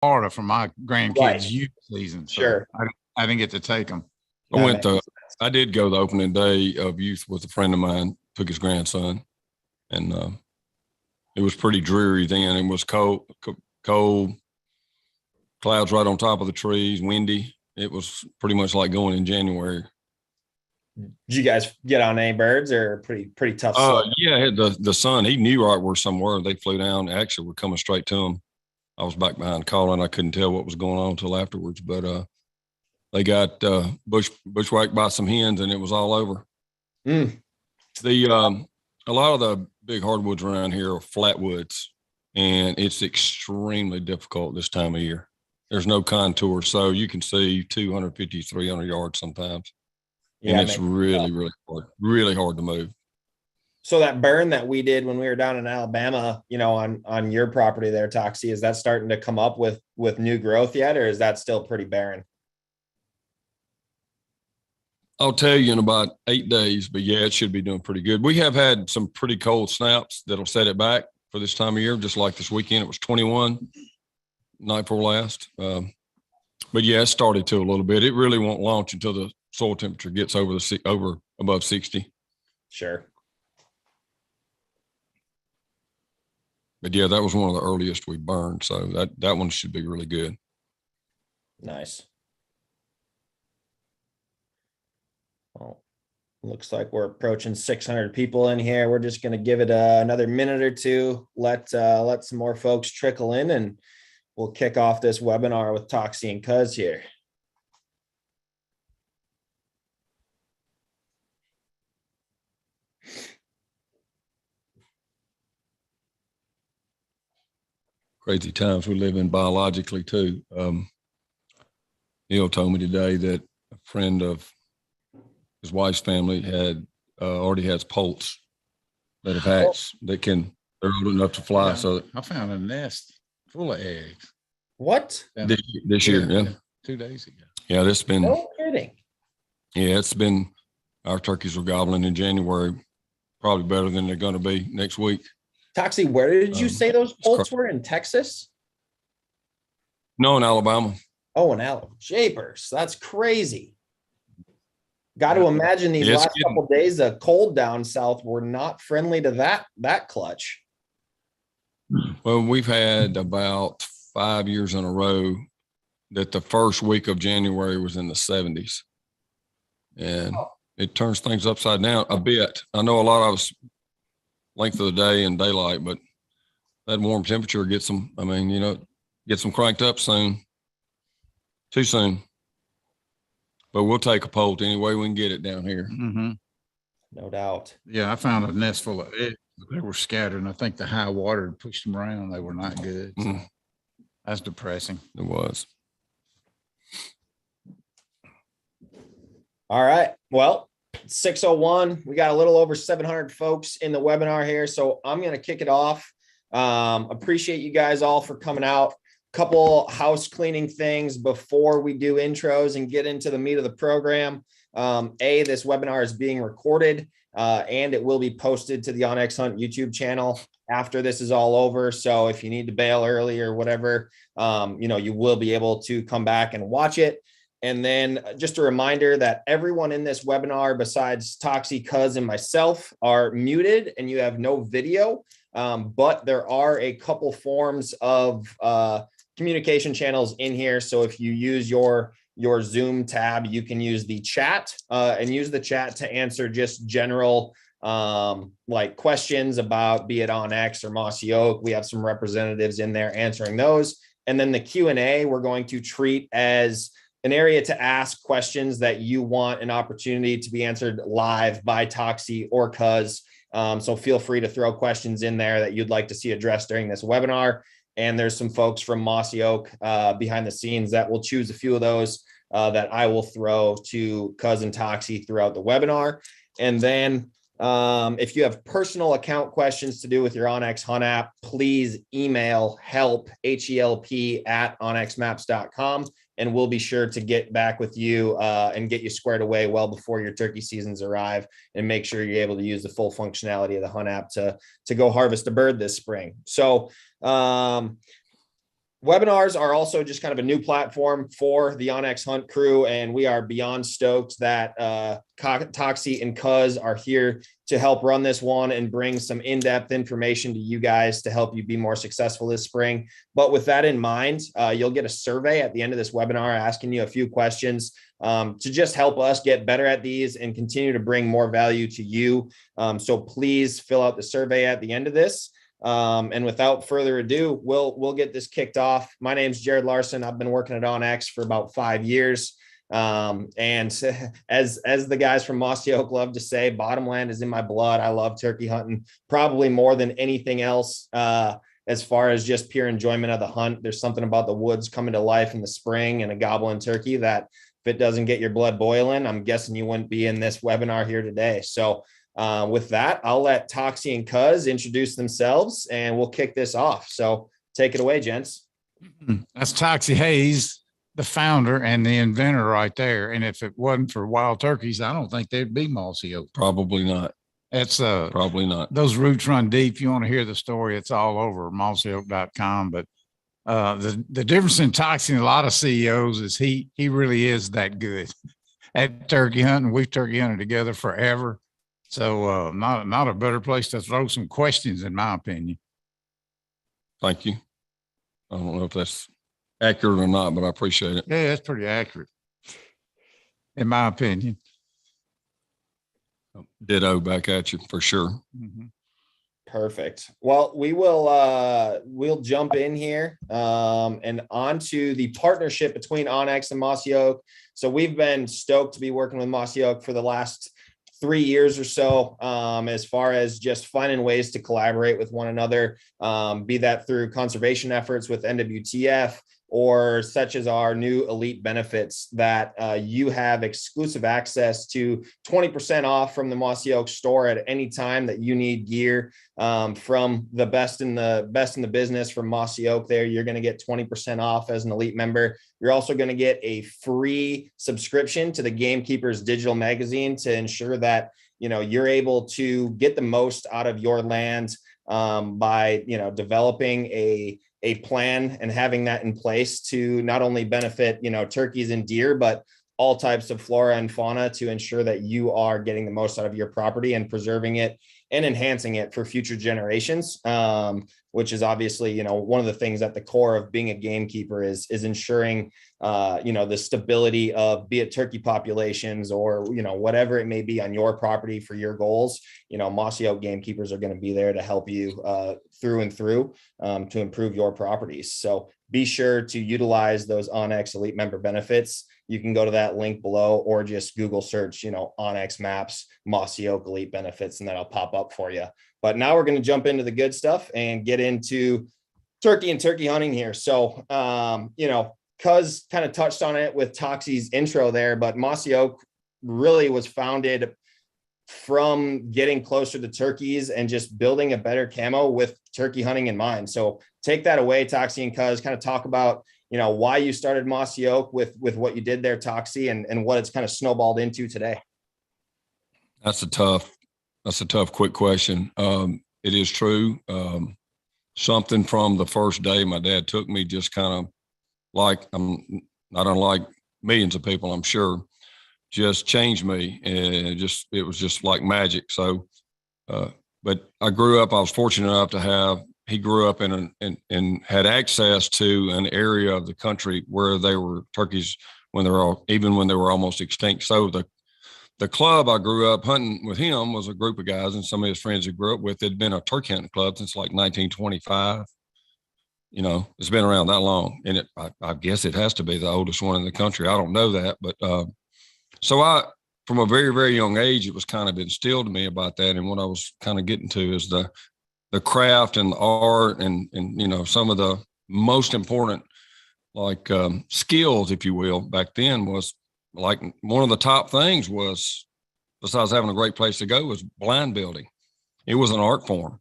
Florida for my grandkids' Right. youth season. So Sure. I didn't get to take them. I did go the opening day of youth with a friend of mine, took his grandson, and it was pretty dreary then. It was cold, clouds right on top of the trees, windy. It was pretty much like going in January. Did you guys get on any birds or pretty tough slope? Yeah, the sun, he knew right where somewhere. They flew down. Actually, we're coming straight to him. I was back behind calling. I couldn't tell what was going on until afterwards, but they got bushwhacked by some hens, and it was all over. A lot of the big hardwoods around here are flatwoods, and it's extremely difficult this time of year. There's no contour, so you can see 250, 300 yards sometimes. Yeah, and it's really hard to move. So that burn that we did when we were down in Alabama, on your property there, Toxey, is that starting to come up with new growth yet, or is that still pretty barren? I'll tell you in about 8 days, but yeah, it should be doing pretty good. We have had some pretty cold snaps that'll set it back for this time of year, just like this weekend. It was 21 night before last. But yeah, it started to a little bit. It really won't launch until the soil temperature gets above 60. Sure. But yeah, that was one of the earliest we burned. So that one should be really good. Nice. Well, looks like we're approaching 600 people in here. We're just going to give it another minute or two. Let some more folks trickle in, and we'll kick off this webinar with Toxey and Cuz here. Crazy times we live in biologically too. Neil told me today that a friend of his wife's family already has poults that have hatched they're old enough to fly. Yeah, so I found a nest full of eggs. What? This year, yeah. 2 days ago. Yeah, this been. No kidding. Yeah, it's been. Our turkeys were gobbling in January, probably better than they're going to be next week. Toxey, where did you say those poults were? In Texas? No, in Alabama. Oh, in Alabama. Japers. That's crazy. Got to imagine these last couple of days of cold down south were not friendly to that clutch. Well, we've had about 5 years in a row that the first week of January was in the 70s. And it turns things upside down a bit. I know a lot of us length of the day and daylight, but that warm temperature gets them, gets them cranked up soon. Too soon. But we'll take a poult any way we can get it down here. Mm-hmm. No doubt. Yeah, I found a nest full of eggs. They were scattered, and I think the high water pushed them around. They were not good. So that's depressing. It was. All right. Well, 6:01. We got a little over 700 folks in the webinar here, so I'm going to kick it off. Appreciate you guys all for coming out. Couple house cleaning things before we do intros and get into the meat of the program. This webinar is being recorded and it will be posted to the OnX Hunt YouTube channel after this is all over. So if you need to bail early or whatever, you will be able to come back and watch it. And then just a reminder that everyone in this webinar besides Toxey, Cuz, and myself are muted and you have no video, but there are a couple forms of communication channels in here. So if you use your Zoom tab, you can use the chat and use the chat to answer just general like questions about be it OnX or Mossy Oak. We have some representatives in there answering those. And then the Q&A we're going to treat as an area to ask questions that you want an opportunity to be answered live by Toxey or Cuz. So feel free to throw questions in there that you'd like to see addressed during this webinar. And there's some folks from Mossy Oak behind the scenes that will choose a few of those that I will throw to Cuz and Toxey throughout the webinar. And then if you have personal account questions to do with your OnX Hunt app, please email help, HELP at onxmaps.com. And we'll be sure to get back with you and get you squared away well before your turkey seasons arrive and make sure you're able to use the full functionality of the Hunt app to go harvest a bird this spring. So Webinars are also just kind of a new platform for the OnX Hunt crew, and we are beyond stoked that Toxey and Cuz are here to help run this one and bring some in-depth information to you guys to help you be more successful this spring. But with that in mind, you'll get a survey at the end of this webinar asking you a few questions to just help us get better at these and continue to bring more value to you. So please fill out the survey at the end of this. And without further ado, we'll get this kicked off. My name's Jared Larson. I've been working at OnX for about 5 years. And as the guys from Mossy Oak love to say, bottomland is in my blood. I love turkey hunting probably more than anything else. As far as just pure enjoyment of the hunt, there's something about the woods coming to life in the spring and a gobbling turkey that if it doesn't get your blood boiling, I'm guessing you wouldn't be in this webinar here today. So with that, I'll let Toxey and Cuz introduce themselves and we'll kick this off. So take it away, gents. That's Toxey Haas, the founder and the inventor right there. And if it wasn't for wild turkeys, I don't think there'd be Mossy Oak. Probably not. It's Probably not. Those roots run deep. If you want to hear the story, it's all over mossyoak.com. But the difference in Toxey and a lot of CEOs is he really is that good at turkey hunting. We've turkey hunted together forever. So not a better place to throw some questions, in my opinion. Thank you. I don't know if that's accurate or not, but I appreciate it. Yeah, that's pretty accurate, in my opinion. Ditto back at you for sure. Mm-hmm. Perfect. Well, we'll jump in here and onto the partnership between OnX and Mossy Oak. So we've been stoked to be working with Mossy Oak for the last 3 years or so, as far as just finding ways to collaborate with one another, be that through conservation efforts with NWTF or such as our new elite benefits that you have exclusive access to 20% off from the Mossy Oak store at any time that you need gear from the best in the business from Mossy Oak. There, you're going to get 20% off as an elite member. You're also going to get a free subscription to the Gamekeepers digital magazine to ensure that you're able to get the most out of your land by developing a plan and having that in place to not only benefit, turkeys and deer, but all types of flora and fauna to ensure that you are getting the most out of your property and preserving it and enhancing it for future generations, which is obviously, one of the things at the core of being a gamekeeper is ensuring, the stability of be it turkey populations or, whatever it may be on your property for your goals. Mossy Oak gamekeepers are going to be there to help you through and through to improve your properties. So be sure to utilize those OnX Elite member benefits. You can go to that link below or just Google search, OnX Maps, Mossy Oak Elite benefits, and that'll pop up for you. But now we're going to jump into the good stuff and get into turkey and turkey hunting here. So, Cuz kind of touched on it with Toxey's intro there, but Mossy Oak really was founded from getting closer to turkeys and just building a better camo with turkey hunting in mind. So take that away, Toxey and Cuz, kind of talk about, why you started Mossy Oak with what you did there, Toxey, and what it's kind of snowballed into today. That's a tough, quick question. It is true. Something from the first day my dad took me just kind of like, I'm not unlike millions of people, I'm sure, just changed me. And it was just like magic. So, but I was fortunate enough to he grew up and had access to an area of the country where there were turkeys when they were almost extinct. So the club I grew up hunting with him was a group of guys, and some of his friends he grew up with had been a turkey hunting club since like 1925. It's been around that long, and I guess it has to be the oldest one in the country. I don't know that, but so from a very, very young age, it was kind of instilled to me about that. And what I was kind of getting to is the craft and the art and some of the most important skills, if you will, back then was like one of the top things was, besides having a great place to go, was blind building. It was an art form.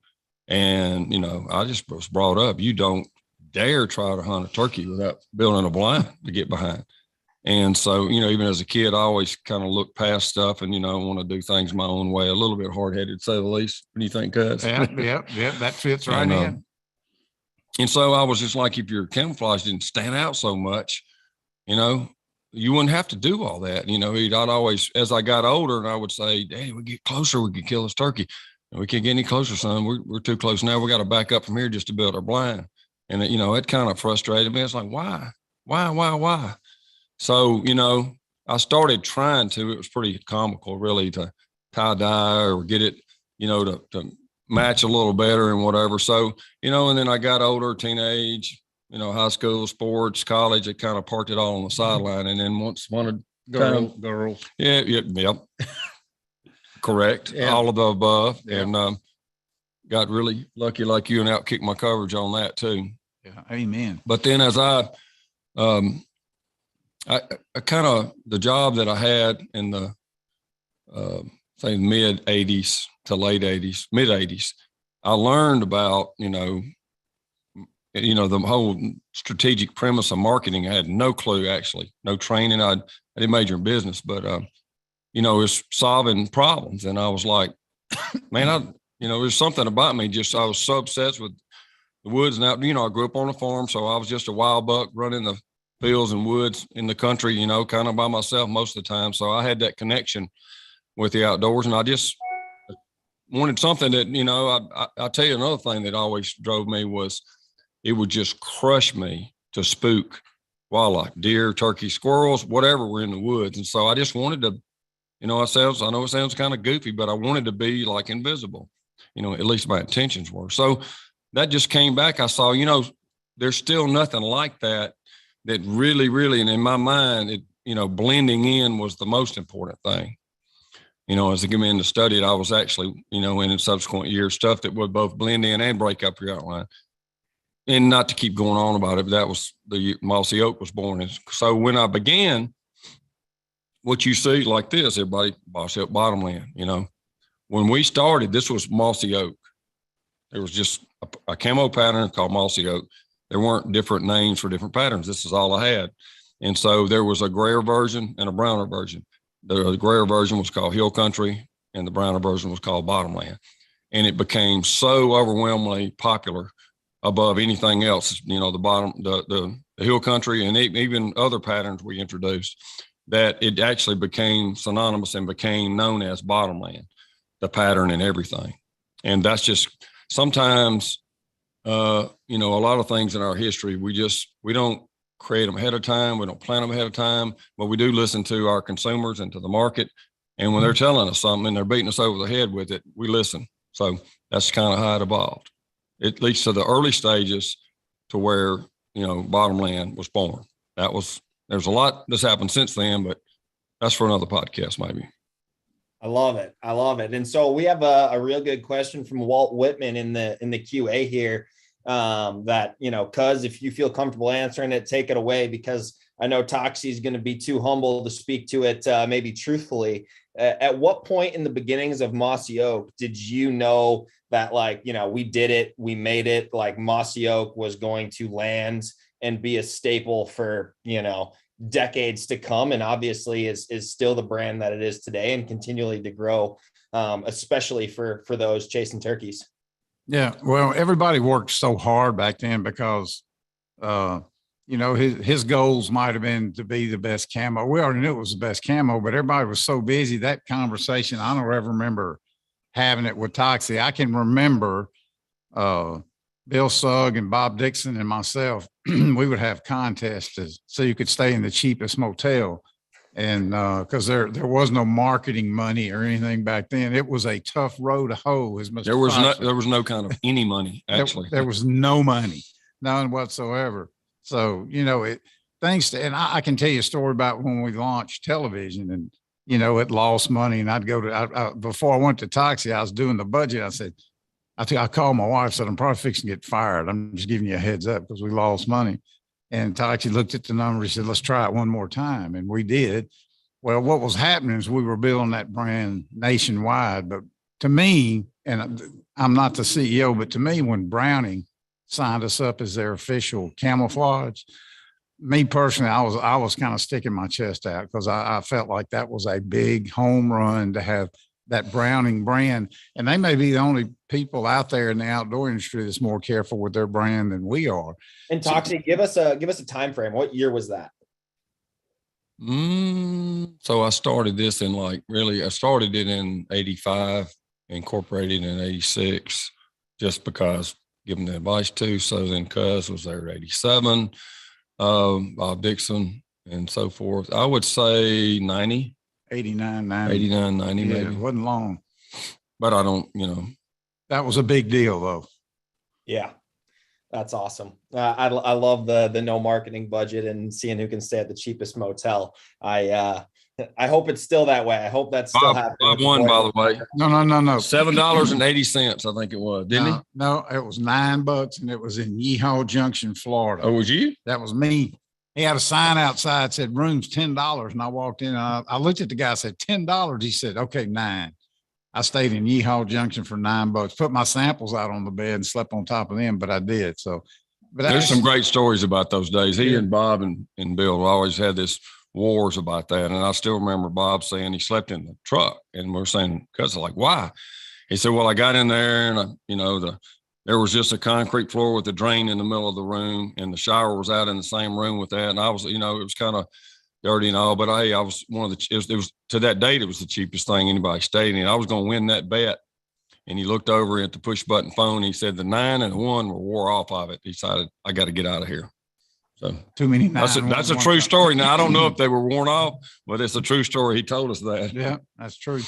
And, I just was brought up, you don't dare try to hunt a turkey without building a blind to get behind. And so, even as a kid, I always kind of look past stuff and, want to do things my own way, a little bit hard-headed, to say the least. What do you think, Cuz? Yeah, that fits right in. And so I was just like, if your camouflage didn't stand out so much, you know, you wouldn't have to do all that. You know, I'd always, as I got older, and I would say, hey, we get closer, we could kill this turkey. And we can't get any closer, son. We're too close now. We got to back up from here just to build our blind. And, you know, it kind of frustrated me. It's like, why? So, you know, I started trying to, it was pretty comical really, to tie dye or get it, you know, to match a little better and whatever. So, you know, and then I got older, teenage, you know, high school, sports, college, I kind of parked it all on the sideline. And then once wanted Girls. Yeah. Yep. Correct. Yeah. All of the above. Yeah. And got really lucky like you and outkicked my coverage on that too. Yeah. Amen. But then as I kind of, the job that I had in the, say mid 80s to late 80s, mid 80s, I learned about, you know, the whole strategic premise of marketing. I had no clue, actually, no training. I didn't major in business, but, you know, it's solving problems. And I was like, man, there's something about me. Just, I was so obsessed with the woods. Now, you know, I grew up on a farm, so I was just a wild buck running the fields and woods in the country, you know, kind of by myself most of the time. So I had that connection with the outdoors, and I just wanted something that, you know, I'll tell you another thing that always drove me was it would just crush me to spook wildlife, deer, turkey, squirrels, whatever were in the woods. And so I just wanted to, you know, I know it sounds kind of goofy, but I wanted to be like invisible, you know, at least my intentions were. So that just came back. I saw, you know, there's still nothing like that really, and in my mind, it, you know, blending in was the most important thing. You know, as I came in to study it, I was actually, you know, in subsequent years, stuff that would both blend in and break up your outline. And not to keep going on about it, but that was the Mossy Oak was born. And so when I began, what you see like this, everybody, Mossy Oak bottomland, you know, when we started, this was Mossy Oak. There was just a camo pattern called Mossy Oak. There weren't different names for different patterns. This is all I had. And so there was a grayer version and a browner version. The grayer version was called Hill Country and the browner version was called Bottomland. And it became so overwhelmingly popular above anything else, you know, the Hill Country and even other patterns we introduced, that it actually became synonymous and became known as Bottomland, the pattern and everything. And that's just sometimes, you know, a lot of things in our history, we don't create them ahead of time. We don't plan them ahead of time, but we do listen to our consumers and to the market. And when they're telling us something and they're beating us over the head with it, we listen. So that's kind of how it evolved. It leads to the early stages to where, you know, Bottomland was born. There's a lot that's happened since then, but that's for another podcast, maybe. I love it. And so we have a real good question from Walt Whitman in the QA here. That, you know, Cuz, if you feel comfortable answering it, take it away, because I know Toxey is going to be too humble to speak to it, maybe truthfully. At what point in the beginnings of Mossy Oak did you know that, like, you know, we did it, we made it, like Mossy Oak was going to land and be a staple for, you know, decades to come, and obviously is still the brand that it is today and continually to grow, especially for those chasing turkeys? Yeah, well, everybody worked so hard back then because, you know, his goals might have been to be the best camo. We already knew it was the best camo, but everybody was so busy. That conversation, I don't ever remember having it with Toxey. I can remember Bill Sugg and Bob Dixon and myself, we would have contests so you could stay in the cheapest motel. And because there was no marketing money or anything back then. It was a tough row to hoe. There was no kind of any money, actually. There was no money, none whatsoever. So, you know, and I can tell you a story about when we launched television, and, you know, it lost money. And I'd go to, before I went to Toxey, I was doing the budget. I said, I called my wife, said, I'm probably fixing to get fired. I'm just giving you a heads up because we lost money. And Toxey looked at the number. He said, let's try it one more time. And we did. Well, what was happening is we were building that brand nationwide. But to me, and I'm not the CEO, but to me, when Browning signed us up as their official camouflage, me personally, I was kind of sticking my chest out because I felt like that was a big home run to have that Browning brand. And they may be the only people out there in the outdoor industry that's more careful with their brand than we are. And Toxey, give us a time frame. What year was that? So I started this in I started it in 85, incorporated in 86, just because giving the advice to. So then Cuz was there at 87, Bob Dixon and so forth. I would say 90. 89, 90. 89, 90 Yeah, maybe. it wasn't long. But I don't, That was a big deal though. Yeah, that's awesome. I love the no marketing budget and seeing who can stay at the cheapest motel. I hope it's still that way. I hope that's still happening. Bob won, by the way. No. $7.80, I think it was, didn't he? No, it was $9 and it was in Yeehaw Junction, Florida. Oh, was you? That was me. He had a sign outside that said rooms $10. And I walked in. I looked at the guy, said $10. He said, okay, $9. I stayed in Yeehaw Junction for $9, put my samples out on the bed and slept on top of them, but I did. So, but there's some great stories about those days. He and Bob and Bill always had this wars about that. And I still remember Bob saying he slept in the truck, and we're saying, cuz like, why? He said, well, I got in there and there was just a concrete floor with a drain in the middle of the room, and the shower was out in the same room with that. And I was, it was kind of dirty and all, but hey, I was it was to that date, it was the cheapest thing anybody stayed in. I was going to win that bet. And he looked over at the push button phone. He said the 9 and the 1 were wore off of it. He decided, I got to get out of here. So too many. That's a true story. Now, I don't know if they were worn off, but it's a true story. He told us that. Yeah, that's true.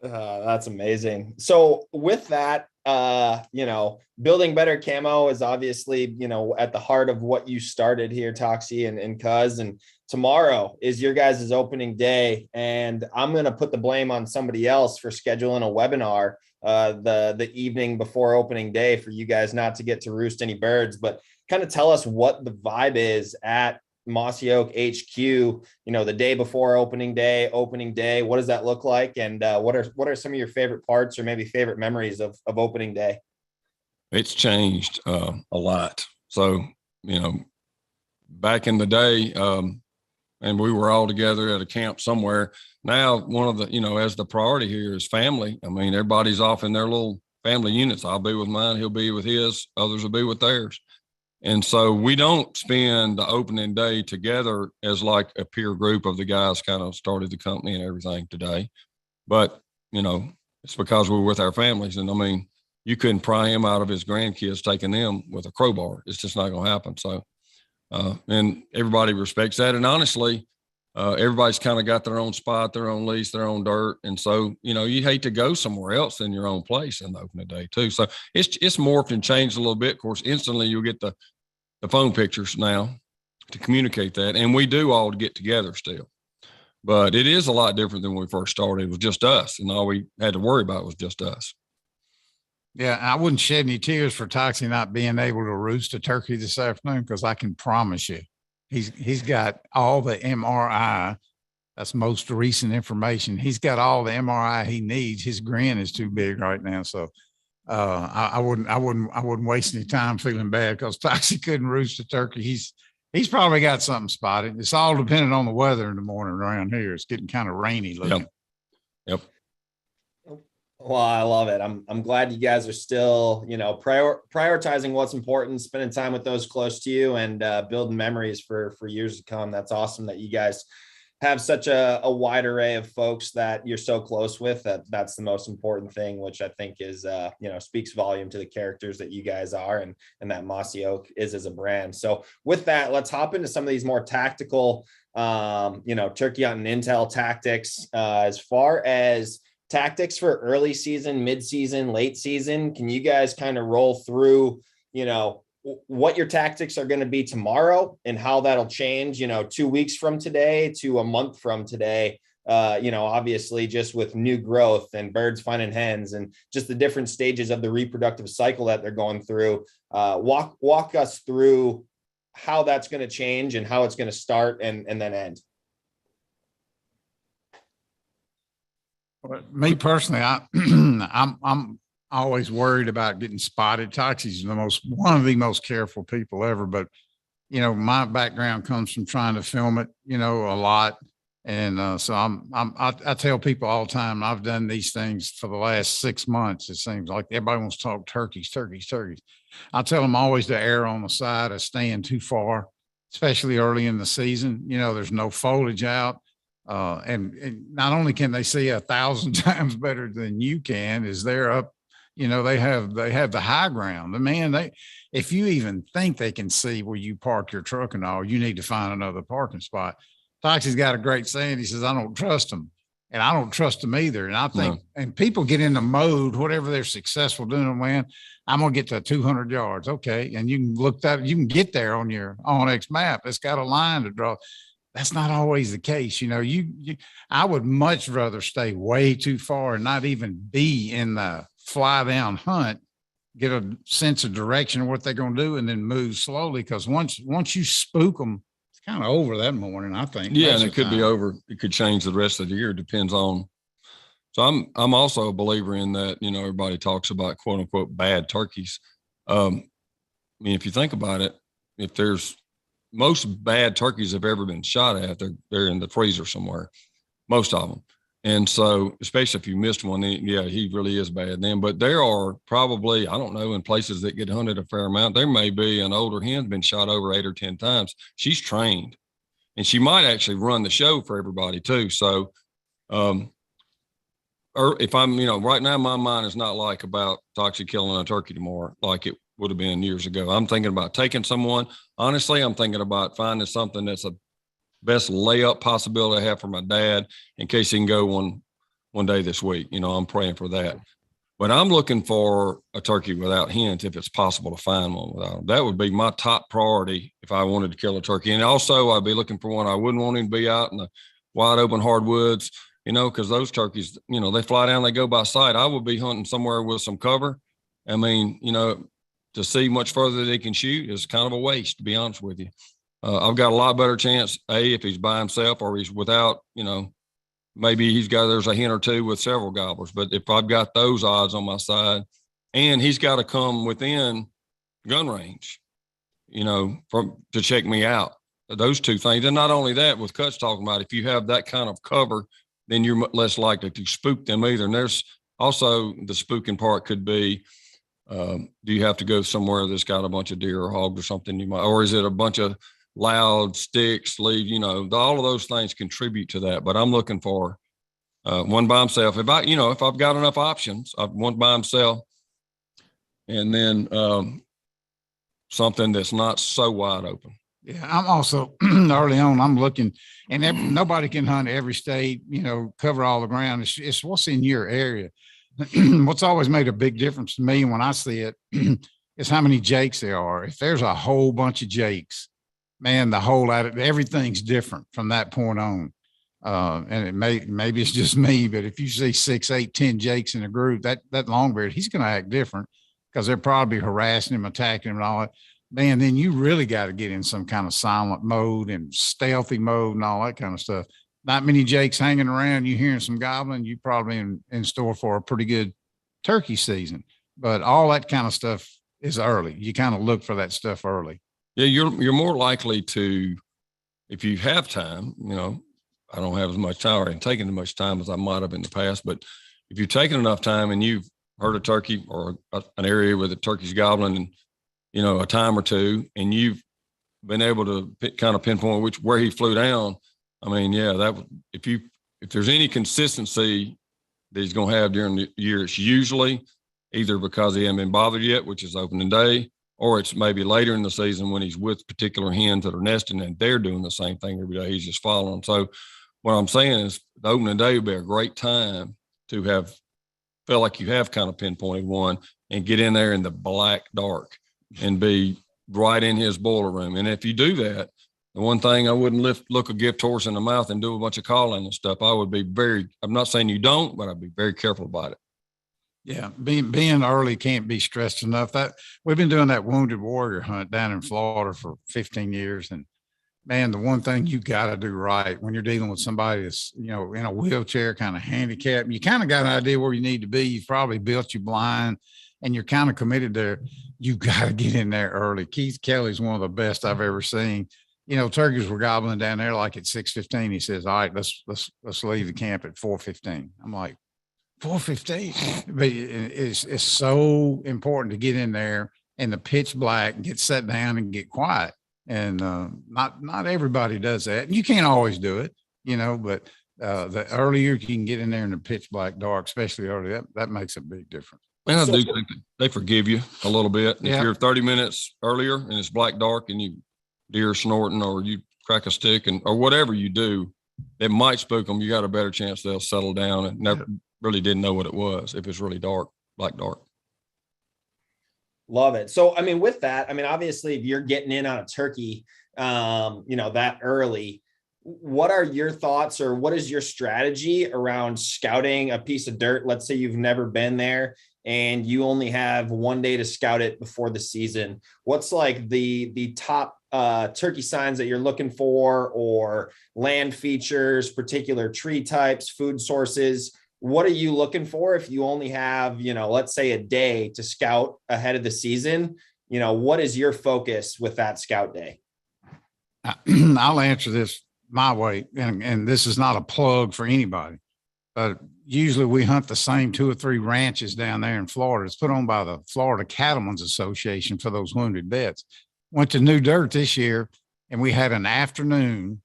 That's amazing. So with that, building better camo is obviously, at the heart of what you started here, Toxey and Cuz. And tomorrow is your guys' opening day. And I'm going to put the blame on somebody else for scheduling a webinar the evening before opening day for you guys not to get to roost any birds, but kind of tell us what the vibe is at Mossy Oak HQ, the day before opening day, what does that look like? And what are some of your favorite parts or maybe favorite memories of opening day? It's changed a lot. So, back in the day, and we were all together at a camp somewhere. Now, one of the, as the priority here is family. I mean, everybody's off in their little family units. I'll be with mine. He'll be with his. Others will be with theirs. And so we don't spend the opening day together as like a peer group of the guys kind of started the company and everything today. But, it's because we're with our families. And I mean, you couldn't pry him out of his grandkids taking them with a crowbar. It's just not going to happen. So, and everybody respects that. And honestly, everybody's kind of got their own spot, their own lease, their own dirt. And so, you hate to go somewhere else than your own place in the opening day too. So it's morphed and changed a little bit. Of course, instantly you'll get the phone pictures now to communicate that. And we do all get together still, but it is a lot different than when we first started. It was just us, and all we had to worry about was just us. Yeah, I wouldn't shed any tears for Toxey not being able to roost a turkey this afternoon, because I can promise you, he's got all the MRI. That's most recent information. He's got all the MRI he needs. His grin is too big right now, so I wouldn't waste any time feeling bad because Toxey couldn't roost a turkey. He's probably got something spotted. It's all dependent on the weather in the morning around here. It's getting kind of rainy looking. Yep. Well, I love it. I'm glad you guys are still, prioritizing what's important, spending time with those close to you, and building memories for years to come. That's awesome that you guys have such a wide array of folks that you're so close with. That's the most important thing, which I think is, speaks volume to the characters that you guys are and that Mossy Oak is as a brand. So with that, let's hop into some of these more tactical, turkey hunting intel tactics. As far as tactics for early season, mid-season, late season, can you guys kind of roll through, what your tactics are going to be tomorrow and how that'll change, 2 weeks from today to a month from today, obviously just with new growth and birds finding hens and just the different stages of the reproductive cycle that they're going through. Walk us through how that's going to change and how it's going to start and then end. Me personally, I'm always worried about getting spotted. Toxey's one of the most careful people ever, but my background comes from trying to film it, a lot. And so I tell people all the time, I've done these things for the last 6 months. It seems like everybody wants to talk turkeys. I tell them always to err on the side of staying too far, especially early in the season. You know, there's no foliage out. And not only can they see 1,000 times better than you can, is they're up, you know, they have the high ground. The man, if you even think they can see where you park your truck and all, you need to find another parking spot. Toxey's got a great saying. He says, I don't trust them, and I don't trust them either. And I think, and people get in the mode, whatever they're successful doing, man, I'm going to get to 200 yards. Okay. And you can you can get there on your OnX map. It's got a line to draw. That's not always the case. You know, I would much rather stay way too far and not even be in the fly down hunt, get a sense of direction of what they're going to do, and then move slowly. Cause once you spook them, kind of over that morning, I think. Yeah, and it could be over. It could change the rest of the year. It depends on. So I'm also a believer in that. You know, everybody talks about quote unquote bad turkeys. I mean, if you think about it, if there's most bad turkeys have ever been shot at, they're in the freezer somewhere, most of them. And so, especially if you missed one, then, yeah, he really is bad then. But there are probably, I don't know, in places that get hunted a fair amount, there may be an older hen's been shot over 8 or 10 times. She's trained, and she might actually run the show for everybody too. So, or if I'm, you know, right now my mind is not like about Toxey killing a turkey tomorrow like it would have been years ago. I'm thinking about taking someone. Honestly, I'm thinking about finding something that's a best layup possibility I have for my dad in case he can go one day this week. You know, I'm praying for that. But I'm looking for a turkey without hens if it's possible to find one without them. That would be my top priority if I wanted to kill a turkey. And also I'd be looking for one. I wouldn't want him to be out in the wide open hardwoods, you know, because those turkeys, you know, they fly down, they go by sight. I would be hunting somewhere with some cover. I mean, you know, to see much further than they can shoot is kind of a waste, to be honest with you. I've got a lot better chance, if he's by himself or he's without, you know, maybe there's a hen or two with several gobblers. But if I've got those odds on my side, and he's got to come within gun range, you know, to check me out, those two things. And not only that, with Cuz talking about, if you have that kind of cover, then you're less likely to spook them either. And there's also the spooking part could be, do you have to go somewhere that's got a bunch of deer or hogs or something or is it a bunch of loud sticks, leave, you know, all of those things contribute to that. But I'm looking for one by himself. If I've got enough options, one by himself, and then something that's not so wide open. Yeah, I'm also early on. I'm looking, and nobody can hunt every state. You know, cover all the ground. It's what's in your area. What's always made a big difference to me when I see it is how many jakes there are. If there's a whole bunch of jakes, man, everything's different from that point on. And maybe it's just me, but if you see 6, 8, 10 jakes in a group, that longbeard, he's going to act different because they're probably harassing him, attacking him and all that. Man, then you really got to get in some kind of silent mode and stealthy mode and all that kind of stuff. Not many jakes hanging around. You hearing some gobbling, you probably in store for a pretty good turkey season. But all that kind of stuff is early. You kind of look for that stuff early. Yeah, you're more likely to, if you have time, you know, I don't have as much time or taken as much time as I might have in the past, but if you've taken enough time and you've heard a turkey or an area where the turkey's gobbling and, you know, a time or two, and you've been able to kind of pinpoint where he flew down. I mean, yeah, if there's any consistency that he's going to have during the year, it's usually either because he hasn't been bothered yet, which is opening day, or it's maybe later in the season when he's with particular hens that are nesting and they're doing the same thing every day. He's just following. So what I'm saying is the opening day would be a great time to feel like you have kind of pinpointed one and get in there in the black dark and be right in his boiler room. And if you do that, the one thing I wouldn't look a gift horse in the mouth and do a bunch of calling and stuff. I would be I'm not saying you don't, but I'd be very careful about it. Yeah, being early can't be stressed enough. That we've been doing that wounded warrior hunt down in Florida for 15 years. And man, the one thing you got to do right when you're dealing with somebody that's, you know, in a wheelchair, kind of handicapped, you kind of got an idea where you need to be. You've probably built your blind and you're kind of committed there. You got to get in there early. Keith Kelly's one of the best I've ever seen. turkeys were gobbling down there like at 6:15. He says, all right, let's leave the camp at 4:15. I'm like, 4:15, but it's so important to get in there in the pitch black, get set down and get quiet. And not everybody does that. And you can't always do it, but the earlier you can get in there in the pitch black dark, especially early, that makes a big difference. And I do think they forgive you a little bit. Yeah. If you're 30 minutes earlier and it's black dark and you deer snorting or you crack a stick or whatever you do, it might spook them. You got a better chance they'll settle down and never really didn't know what it was if it's really dark, black dark. Love it. So, with that, obviously if you're getting in on a turkey, that early, what are your thoughts or what is your strategy around scouting a piece of dirt? Let's say you've never been there and you only have one day to scout it before the season. What's like the top turkey signs that you're looking for, or land features, particular tree types, food sources? What are you looking for if you only have, let's say a day to scout ahead of the season? What is your focus with that scout day? I'll answer this my way. And this is not a plug for anybody, but usually we hunt the same 2 or 3 ranches down there in Florida. It's put on by the Florida Cattlemen's Association for those wounded vets. Went to New Dirt this year and we had an afternoon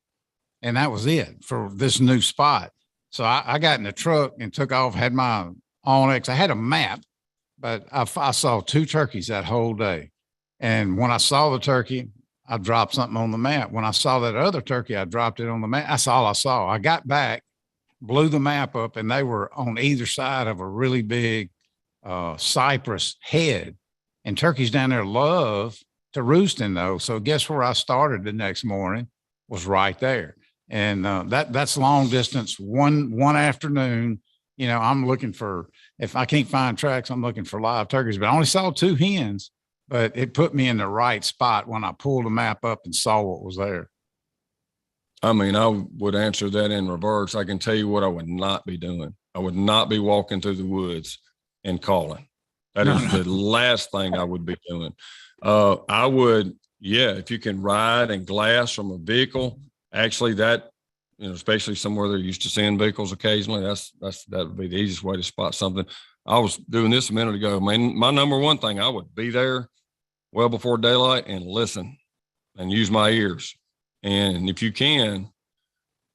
and that was it for this new spot. So I got in the truck and took off, had my OnX. I had a map, but I saw 2 turkeys that whole day. And when I saw the turkey, I dropped something on the map. When I saw that other turkey, I dropped it on the map. That's all I saw. I got back, blew the map up, and they were on either side of a really big cypress head. And turkeys down there love to roost in those. So guess where I started the next morning was right there. And that's long distance, one afternoon. I'm looking for, if I can't find tracks, I'm looking for live turkeys, but I only saw 2 hens, but it put me in the right spot when I pulled the map up and saw what was there. I would answer that in reverse. I can tell you what I would not be doing. I would not be walking through the woods and calling. That is the last thing I would be doing. I would, if you can ride and glass from a vehicle, actually that, especially somewhere they're used to seeing vehicles occasionally, that would be the easiest way to spot something. I was doing this a minute ago. My number one thing, I would be there well before daylight and listen and use my ears. And if you can,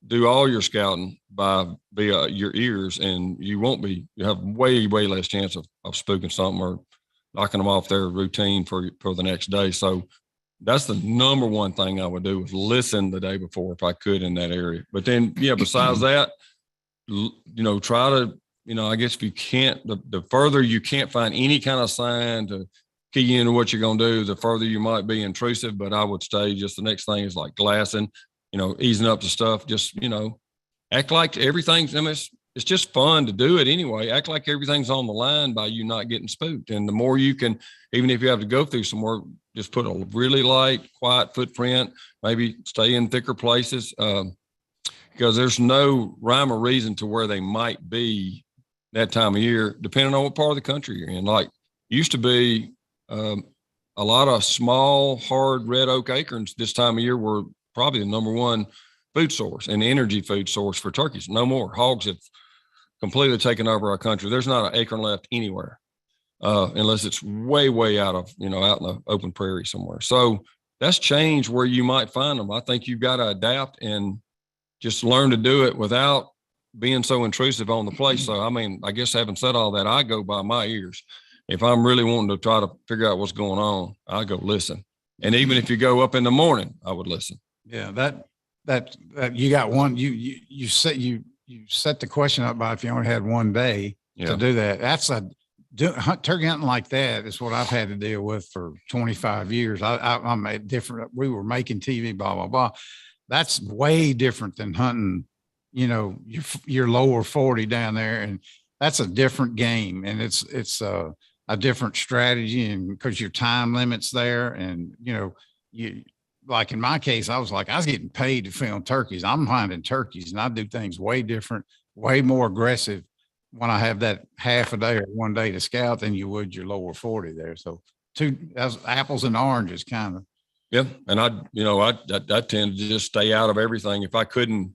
do all your scouting via your ears, and you have way less chance of spooking something or knocking them off their routine for the next day. So that's the number one thing I would do, is listen the day before if I could in that area. But then, besides that, try to, I guess if you can't, the further you can't find any kind of sign to key you into what you're going to do, the further you might be intrusive. But I would say just the next thing is like glassing, easing up the stuff, just, act like everything's, it's just fun to do it anyway. Act like everything's on the line by you not getting spooked. And the more you can, even if you have to go through some work, just put a really light, quiet footprint, maybe stay in thicker places, because there's no rhyme or reason to where they might be that time of year, depending on what part of the country you're in. Like used to be a lot of small, hard red oak acorns this time of year were probably the number one food source and energy food source for turkeys. No more. Hogs have completely taken over our country. There's not an acorn left anywhere, unless it's way out of, out in the open prairie somewhere. So that's changed where you might find them. I think you've got to adapt and just learn to do it without being so intrusive on the place. So, I guess having said all that, I go by my ears. If I'm really wanting to try to figure out what's going on, I go listen. And even if you go up in the morning, I would listen. Yeah, that you got one, you set the question up by if you only had one day to do that. That's turkey hunting like that is what I've had to deal with for 25 years. I'm a different, we were making TV, blah, blah, blah. That's way different than hunting, your lower 40 down there. And that's a different game. And it's a different strategy, and because your time limits there, and, you, like in my case, I was getting paid to film turkeys. I'm finding turkeys, and I do things way different, way more aggressive when I have that half a day or one day to scout than you would your lower 40 there. So that's apples and oranges kind of. Yeah. And I tend to just stay out of everything. If I didn't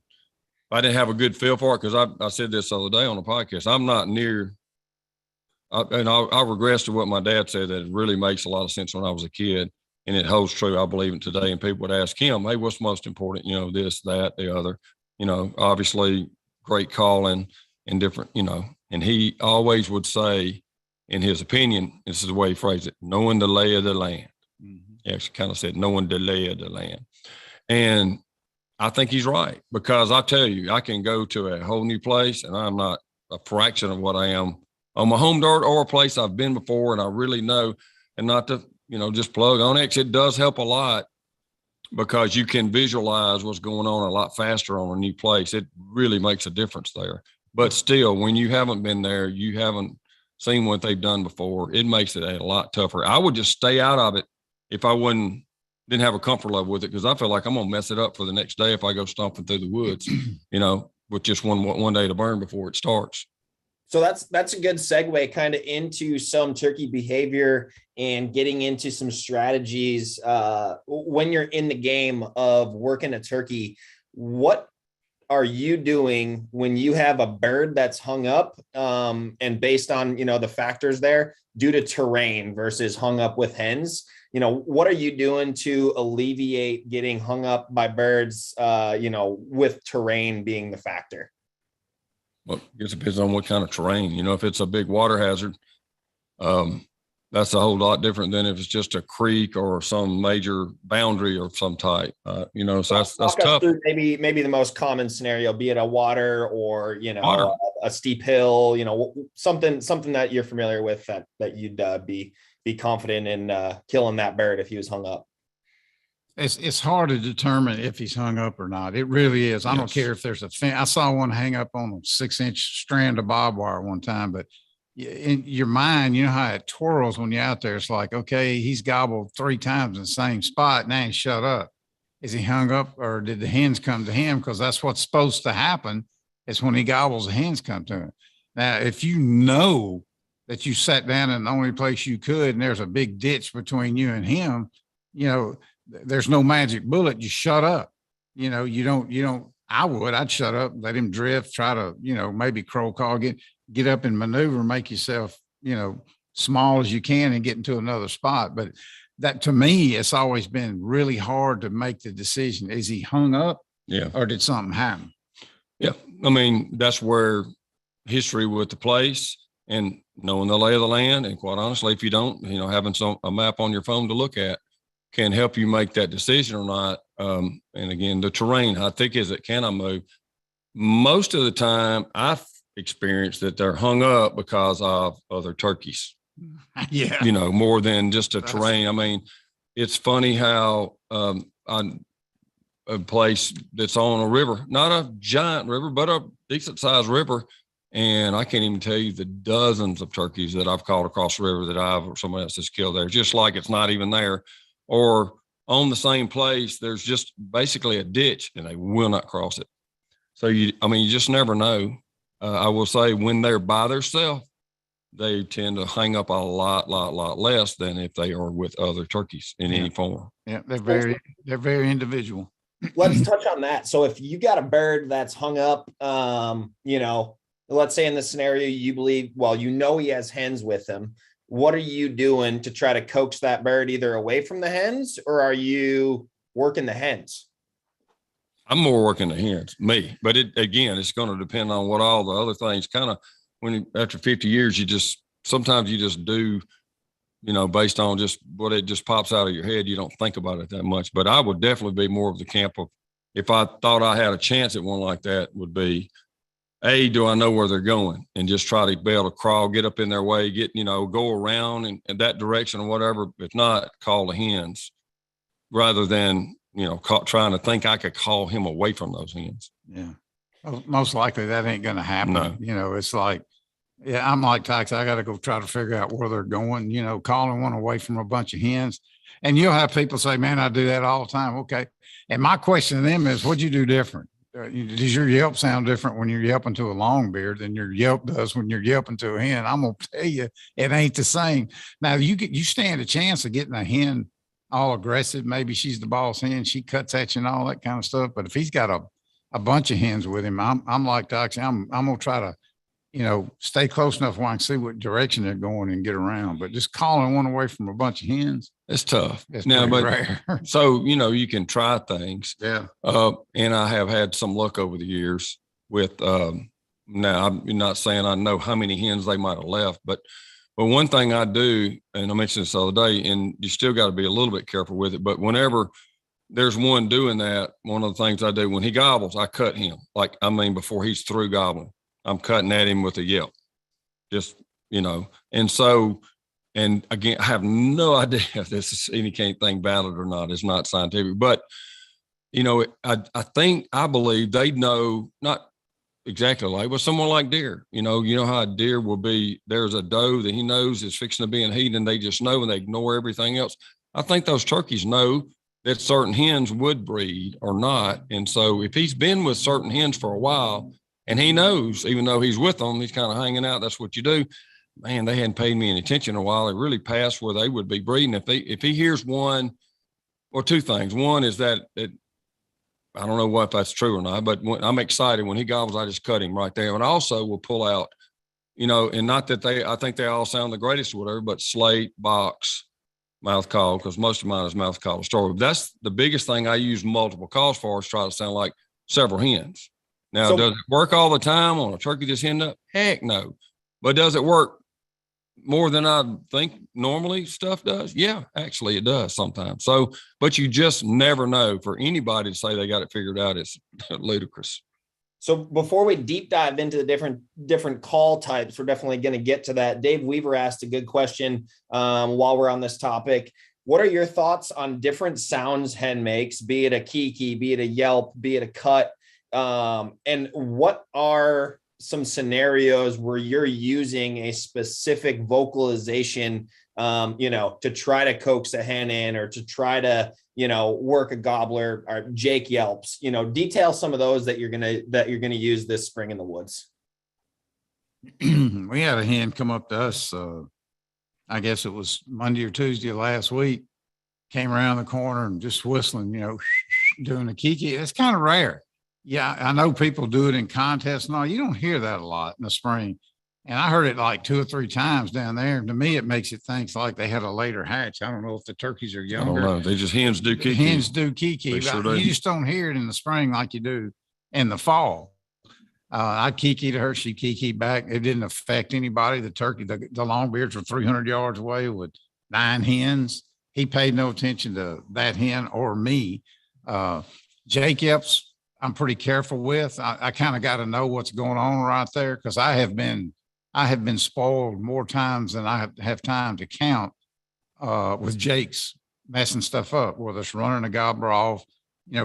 have a good feel for it, because I said this the other day on the podcast, I'm not near, and I'll regress to what my dad said, that it really makes a lot of sense when I was a kid, and it holds true. I believe it today. And people would ask him, hey, what's most important? This, that, the other, obviously great calling and different, and he always would say, in his opinion, this is the way he phrased it, knowing the lay of the land. Mm-hmm. He actually kind of said, knowing the lay of the land. And I think he's right, because I tell you, I can go to a whole new place and I'm not a fraction of what I am on my home dirt or a place I've been before. And I really know, and not to, just plug OnX, it does help a lot, because you can visualize what's going on a lot faster on a new place. It really makes a difference there. But still, when you haven't been there, you haven't seen what they've done before, it makes it a lot tougher. I would just stay out of it if I didn't have a comfort level with it, because I feel like I'm going to mess it up for the next day if I go stomping through the woods, with just one day to burn before it starts. So that's a good segue kind of into some turkey behavior and getting into some strategies when you're in the game of working a turkey. What are you doing when you have a bird that's hung up and based on, the factors there due to terrain versus hung up with hens? What are you doing to alleviate getting hung up by birds, with terrain being the factor? Well, I guess it depends on what kind of terrain. If it's a big water hazard, that's a whole lot different than if it's just a creek or some major boundary of some type. So that's tough. Maybe the most common scenario, be it a water or water. A steep hill, something that you're familiar with that you'd be confident in killing that bird if he was hung up. It's hard to determine if he's hung up or not. It really is. I don't care if there's a fence. I saw one hang up on a 6-inch strand of barbed wire one time, but in your mind, you know how it twirls when you're out there. It's like, okay, he's gobbled 3 times in the same spot and ain't shut up. Is he hung up, or did the hens come to him? Because that's what's supposed to happen. Is when he gobbles, the hens come to him. Now, if you know that you sat down in the only place you could and there's a big ditch between you and him, there's no magic bullet. You shut up. You don't, I'd shut up, let him drift, try to, maybe crow call, get up and maneuver, make yourself, small as you can and get into another spot. But that, to me, it's always been really hard to make the decision. Is he hung up? Yeah. Or did something happen? Yeah. I mean, that's where history with the place and knowing the lay of the land. And quite honestly, if you don't, having a map on your phone to look at can help you make that decision or not. And again, the terrain, how thick is it? Can I move? Most of the time I've experienced that they're hung up because of other turkeys. Yeah. More than just a terrain. I mean, it's funny how a place that's on a river, not a giant river, but a decent sized river. And I can't even tell you the dozens of turkeys that I've caught across the river that or someone else has killed there, just like it's not even there. Or on the same place, there's just basically a ditch and they will not cross it. So you just never know. I will say when they're by themselves, they tend to hang up a lot less than if they are with other turkeys in any form. Yeah, they're very individual. Let's touch on that. So if you got a bird that's hung up, let's say in this scenario, you believe, he has hens with him. What are you doing to try to coax that bird either away from the hens, or are you working the hens? I'm more working the hens, but it's going to depend on what all the other things kind of, after 50 years, sometimes you just do, based on just what it just pops out of your head. You don't think about it that much, but I would definitely be more of the camp of, if I thought I had a chance at one like that, would be, do I know where they're going, and just try to be able to crawl, get up in their way, go around in that direction or whatever. If not, call the hens rather than, trying to think I could call him away from those hens. Yeah. Well, most likely that ain't going to happen. No. It's like, I'm like Toxey. I got to go try to figure out where they're going, calling one away from a bunch of hens. And you'll have people say, man, I do that all the time. Okay. And my question to them is, what'd you do different? Does your yelp sound different when you're yelping to a longbeard than your yelp does when you're yelping to a hen? I'm going to tell you, it ain't the same. Now, you stand a chance of getting a hen all aggressive, maybe she's the boss hen, she cuts at you and all that kind of stuff. But if he's got a bunch of hens with him, I'm like Toxey, I'm gonna try to, stay close enough where I can see what direction they're going and get around. But just calling one away from a bunch of hens, it's tough. it's Now, pretty but rare. so, you can try things. Yeah. And I have had some luck over the years with, now I'm not saying I know how many hens they might have left, but one thing I do, and I mentioned this the other day, and you still got to be a little bit careful with it, but whenever there's one doing that, one of the things I do when he gobbles, I cut him. Before he's through gobbling, I'm cutting at him with a yelp, just, and so, and again, I have no idea if this is anything valid or not. It's not scientific, but, I believe they know, not exactly like, but someone like deer, you know how a deer will be, there's a doe that he knows is fixing to be in heat and they just know and they ignore everything else. I think those turkeys know that certain hens would breed or not. And so if he's been with certain hens for a while and he knows, even though he's with them, he's kind of hanging out, that's what you do. Man, they hadn't paid me any attention in a while. They really passed where they would be breeding. If he hears one or two things, one is that I don't know if that's true or not, but I'm excited when he gobbles, I just cut him right there. And also will pull out, and not that I think they all sound the greatest or whatever, but slate, box, mouth call, because most of mine is mouth call story. That's the biggest thing I use multiple calls for, is try to sound like several hens. Now, does it work all the time on a turkey that's henned up? Heck no. But does it work more than I think normally stuff does? Yeah, actually it does sometimes. So, but you just never know. For anybody to say they got it figured out, it's ludicrous. So before we deep dive into the different call types, we're definitely going to get to that. Dave Weaver asked a good question while we're on this topic. What are your thoughts on different sounds hen makes, be it a kiki, be it a yelp, be it a cut? And what are some scenarios where you're using a specific vocalization, to try to coax a hen in, or to try to, work a gobbler, or Jake yelps, detail some of those that you're going to use this spring in the woods. We had a hen come up to us. I guess it was Monday or Tuesday of last week, came around the corner and just whistling, doing the kiki. It's kind of rare. Yeah, I know people do it in contests and all. You don't hear that a lot in the spring. And I heard it like 2 or 3 times down there. And to me, it makes it think like they had a later hatch. I don't know if the turkeys are younger. I don't know. They just hens do kiki. Hens do kiki. Sure You just don't hear it in the spring like you do in the fall. I kiki to her. She kiki back. It didn't affect anybody. The turkey, the longbeards were 300 yards away with 9 hens. He paid no attention to that hen or me. Jake yelps, I'm pretty careful with. I kind of got to know what's going on right there, because I have been spoiled more times than I have time to count with Jake's messing stuff up, whether it's running a gobbler off,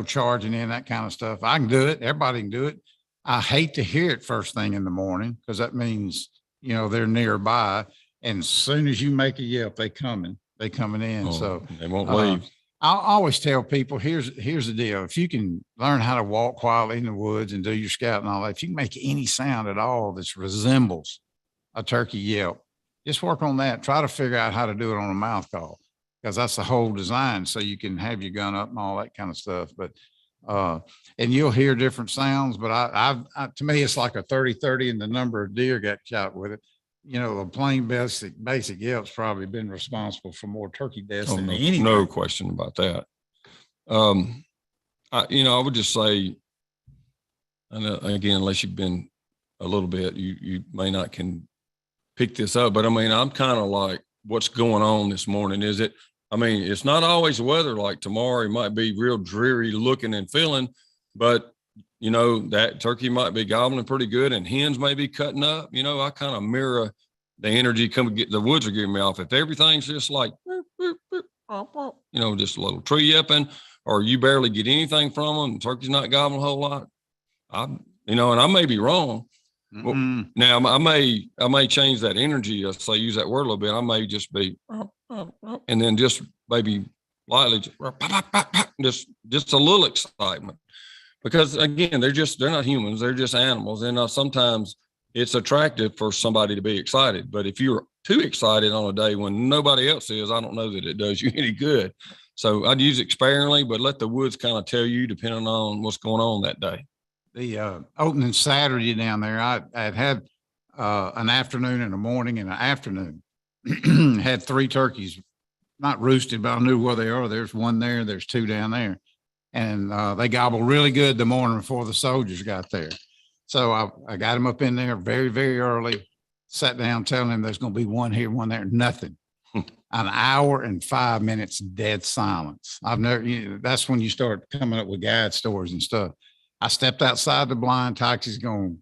charging in, that kind of stuff. I can do it. Everybody can do it. I hate to hear it first thing in the morning, because that means, they're nearby. And as soon as you make a yelp, they coming in. So they won't leave. I'll always tell people, here's the deal. If you can learn how to walk quietly in the woods and do your scout and all that, if you can make any sound at all that resembles a turkey yelp, just work on that. Try to figure out how to do it on a mouth call, because that's the whole design. So you can have your gun up and all that kind of stuff. But, and you'll hear different sounds, but I to me, it's like a 30-30 and the number of deer got shot with it. A plain basic yelp's probably been responsible for more turkey deaths than anything. No question about that. I would just say, and again, unless you've been a little bit, you may not can pick this up, but I'm kind of like, what's going on this morning? Is it, it's not always the weather. Like tomorrow, it might be real dreary looking and feeling, but that turkey might be gobbling pretty good and hens may be cutting up. I kind of mirror the energy the woods are giving me off. If everything's just like, just a little tree yipping, or you barely get anything from them, turkey's not gobbling a whole lot. And I may be wrong. Well, now I may change that energy. So I use that word a little bit. I may just be, and then just maybe lightly, just a little excitement. Because again, they're not humans. They're just animals. And sometimes it's attractive for somebody to be excited. But if you're too excited on a day when nobody else is, I don't know that it does you any good. So I'd use it sparingly, but let the woods kind of tell you, depending on what's going on that day. The opening Saturday down there, I had an afternoon and a morning and an afternoon. Had 3 turkeys, not roosted, but I knew where they are. There's one there, there's 2 down there. And they gobbled really good the morning before the soldiers got there. So I got him up in there very, very early, sat down telling him there's going to be one here, one there, nothing. An hour and 5 minutes, dead silence. I've never, that's when you start coming up with guide stories and stuff. I stepped outside the blind. Toxey's going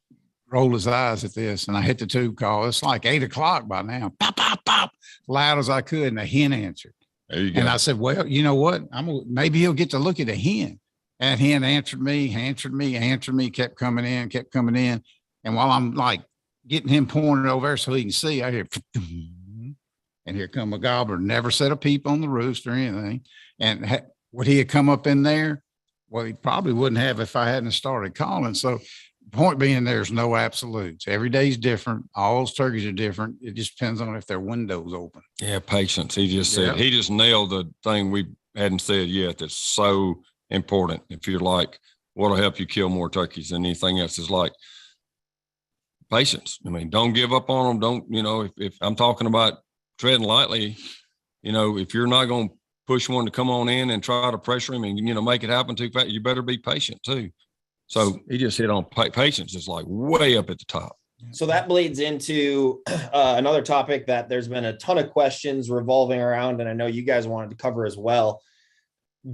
to roll his eyes at this. And I hit the tube call. It's like 8 o'clock by now. Pop, pop, pop, loud as I could. And the hen answered. There you go. And I said, well, you know what? Maybe he'll get to look at a hen. And hen answered me, kept coming in. And while I'm like getting him pointed over there so he can see, I hear, and here come a gobbler. Never set a peep on the roost or anything. And would he have come up in there? Well, he probably wouldn't have if I hadn't started calling. So point being, there's no absolutes. Every day's different. All those turkeys are different. It just depends on if their window's open. Yeah, patience. He just said, he just nailed the thing we hadn't said yet. That's so important. If you're like, what'll help you kill more turkeys than anything else, is like patience. I mean, don't give up on them. Don't, if I'm talking about treading lightly, if you're not going to push one to come on in and try to pressure him and, make it happen too fast, you better be patient too. So he just hit on patience. Is like way up at the top. So that bleeds into another topic that there's been a ton of questions revolving around, and I know you guys wanted to cover as well.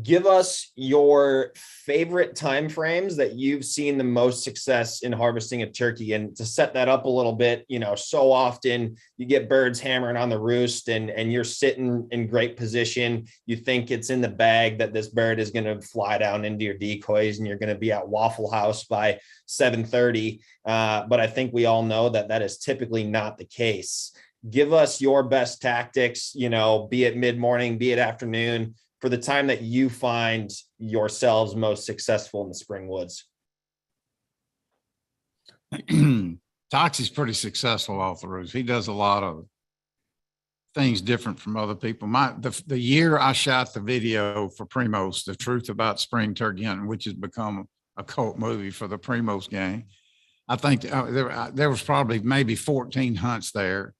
Give us your favorite timeframes that you've seen the most success in harvesting a turkey. And to set that up a little bit, so often you get birds hammering on the roost and you're sitting in great position. You think it's in the bag that this bird is going to fly down into your decoys and you're going to be at Waffle House by 7:30. But I think we all know that that is typically not the case. Give us your best tactics, be it mid-morning, be it afternoon, for the time that you find yourselves most successful in the spring woods. Toxey's pretty successful off the roost. He does a lot of things different from other people. The year I shot the video for Primos, The Truth About Spring Turkey Hunting, which has become a cult movie for the Primos gang, I think there was probably maybe 14 hunts there.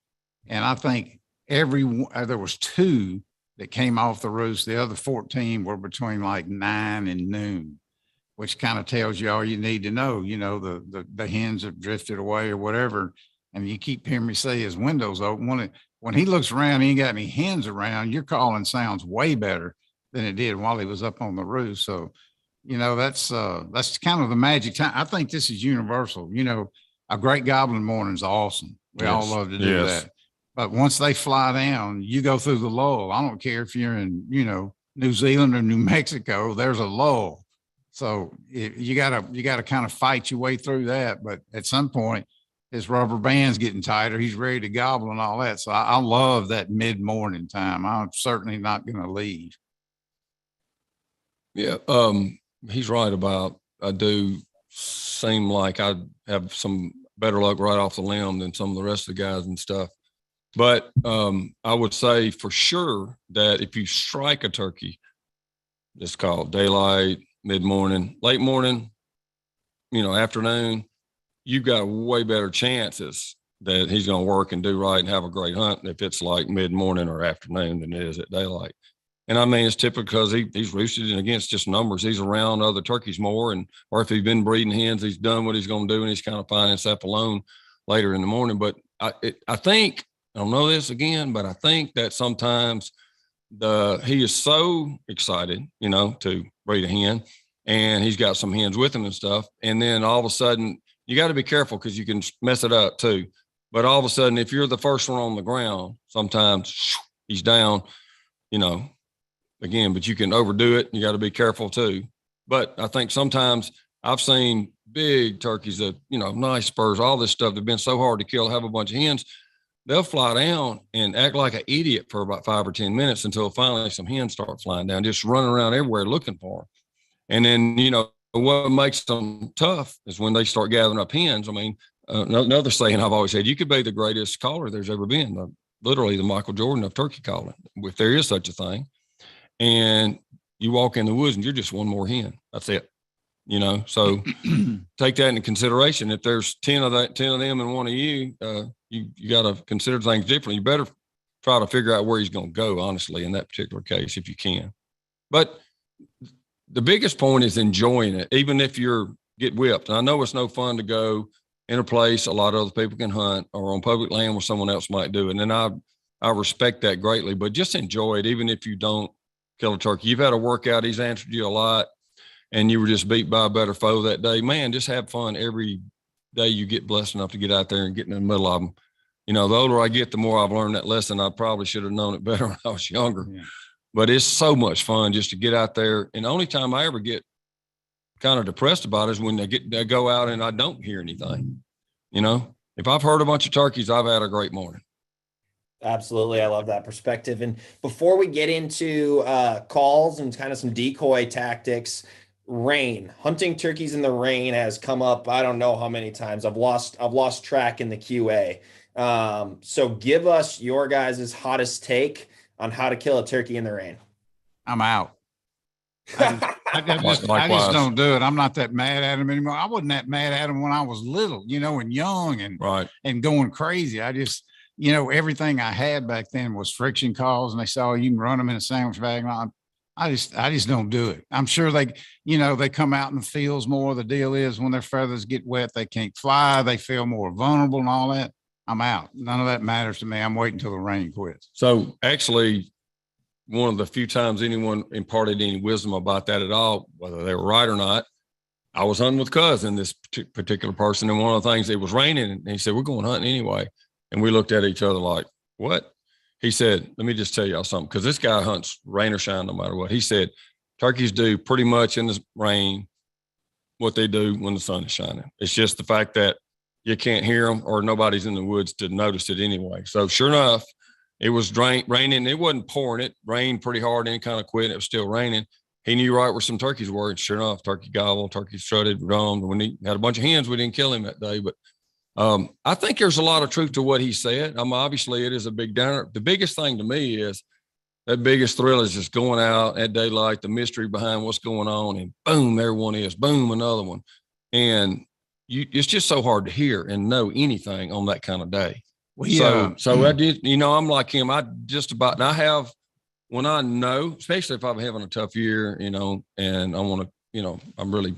And I think there was 2 that came off the roost. The other 14 were between like 9 and noon, which kind of tells you all you need to know. The hens have drifted away or whatever. And you keep hearing me say his window's open. When he looks around, he ain't got any hens around. Your calling sounds way better than it did while he was up on the roost. So, that's kind of the magic time. I think this is universal. A great gobbling morning is awesome. We all love to do that. But once they fly down, you go through the lull. I don't care if you're in, New Zealand or New Mexico, there's a lull. So you gotta kind of fight your way through that. But at some point, his rubber band's getting tighter. He's ready to gobble and all that. So I love that mid-morning time. I'm certainly not going to leave. Yeah. He's right about, I do seem like I have some better luck right off the limb than some of the rest of the guys and stuff. But I would say for sure that if you strike a turkey, it's called daylight, mid-morning, late morning, afternoon, you've got way better chances that he's going to work and do right and have a great hunt if it's like mid-morning or afternoon than it is at daylight. And I mean, it's typical because he's roosted, and against just numbers, he's around other turkeys more. Or if he's been breeding hens, he's done what he's going to do, and he's kind of finding himself alone later in the morning. But I think, I don't know this again, but I think that sometimes he is so excited, to breed a hen, and he's got some hens with him and stuff. And then all of a sudden, you got to be careful because you can mess it up too. But all of a sudden, if you're the first one on the ground, sometimes he's down, again, but you can overdo it. You got to be careful too. But I think sometimes I've seen big turkeys that, nice spurs, all this stuff, they've been so hard to kill, have a bunch of hens. They'll fly down and act like an idiot for about 5 or 10 minutes until finally some hens start flying down, just running around everywhere looking for them. And then, what makes them tough is when they start gathering up hens. I mean, another saying I've always said, you could be the greatest caller there's ever been, literally the Michael Jordan of turkey calling, if there is such a thing. and you walk in the woods and you're just one more hen. That's it. So take that into consideration. If there's 10 of them and one of you, you got to consider things differently. You better try to figure out where he's going to go, honestly, in that particular case, if you can. But the biggest point is enjoying it, even if you're get whipped. And I know it's no fun to go in a place a lot of other people can hunt or on public land where someone else might do it. And then I respect that greatly, but just enjoy it, even if you don't kill a turkey. You've had a workout, he's answered you a lot, and you were just beat by a better foe that day. Man, just have fun every day you get blessed enough to get out there and get in the middle of them. The older I get, the more I've learned that lesson. I probably should have known it better when I was younger. Yeah. But it's so much fun just to get out there. And the only time I ever get kind of depressed about it is when they go out and I don't hear anything. If I've heard a bunch of turkeys, I've had a great morning. Absolutely. I love that perspective. And before we get into calls and kind of some decoy tactics, rain, hunting turkeys in the rain has come up. I don't know how many times. I've lost track in the QA. So give us your guys' hottest take on how to kill a turkey in the rain. I'm out. I just don't do it. I'm not that mad at him anymore. I wasn't that mad at him when I was little, and young and going crazy. I just, everything I had back then was friction calls, and they saw you can run them in a sandwich bag. I just don't do it. I'm sure they come out in the fields more. The deal is when their feathers get wet, they can't fly. They feel more vulnerable and all that. I'm out. None of that matters to me. I'm waiting till the rain quits. So actually, one of the few times anyone imparted any wisdom about that at all, whether they were right or not, I was hunting with Cuz and this particular person. And one of the things, it was raining, and he said, we're going hunting anyway. And we looked at each other like, what? He said, let me just tell y'all something, because this guy hunts rain or shine no matter what. He said, turkeys do pretty much in the rain what they do when the sun is shining. It's just the fact that you can't hear them or nobody's in the woods to notice it anyway. So sure enough, it was raining. It wasn't pouring. It rained pretty hard and it kind of quit. And it was still raining. He knew right where some turkeys were. And sure enough, turkey gobbled, turkey strutted, roamed. When he had a bunch of hens, we didn't kill him that day. But I think there's a lot of truth to what he said. Obviously, it is a big downer. The biggest thing to me is that biggest thrill is just going out at daylight, the mystery behind what's going on, and boom, there one is, boom, another one. And it's just so hard to hear and know anything on that kind of day. Well, yeah. So I did, I'm like him. And I have, when I know, especially if I'm having a tough year, and I want to, I'm really,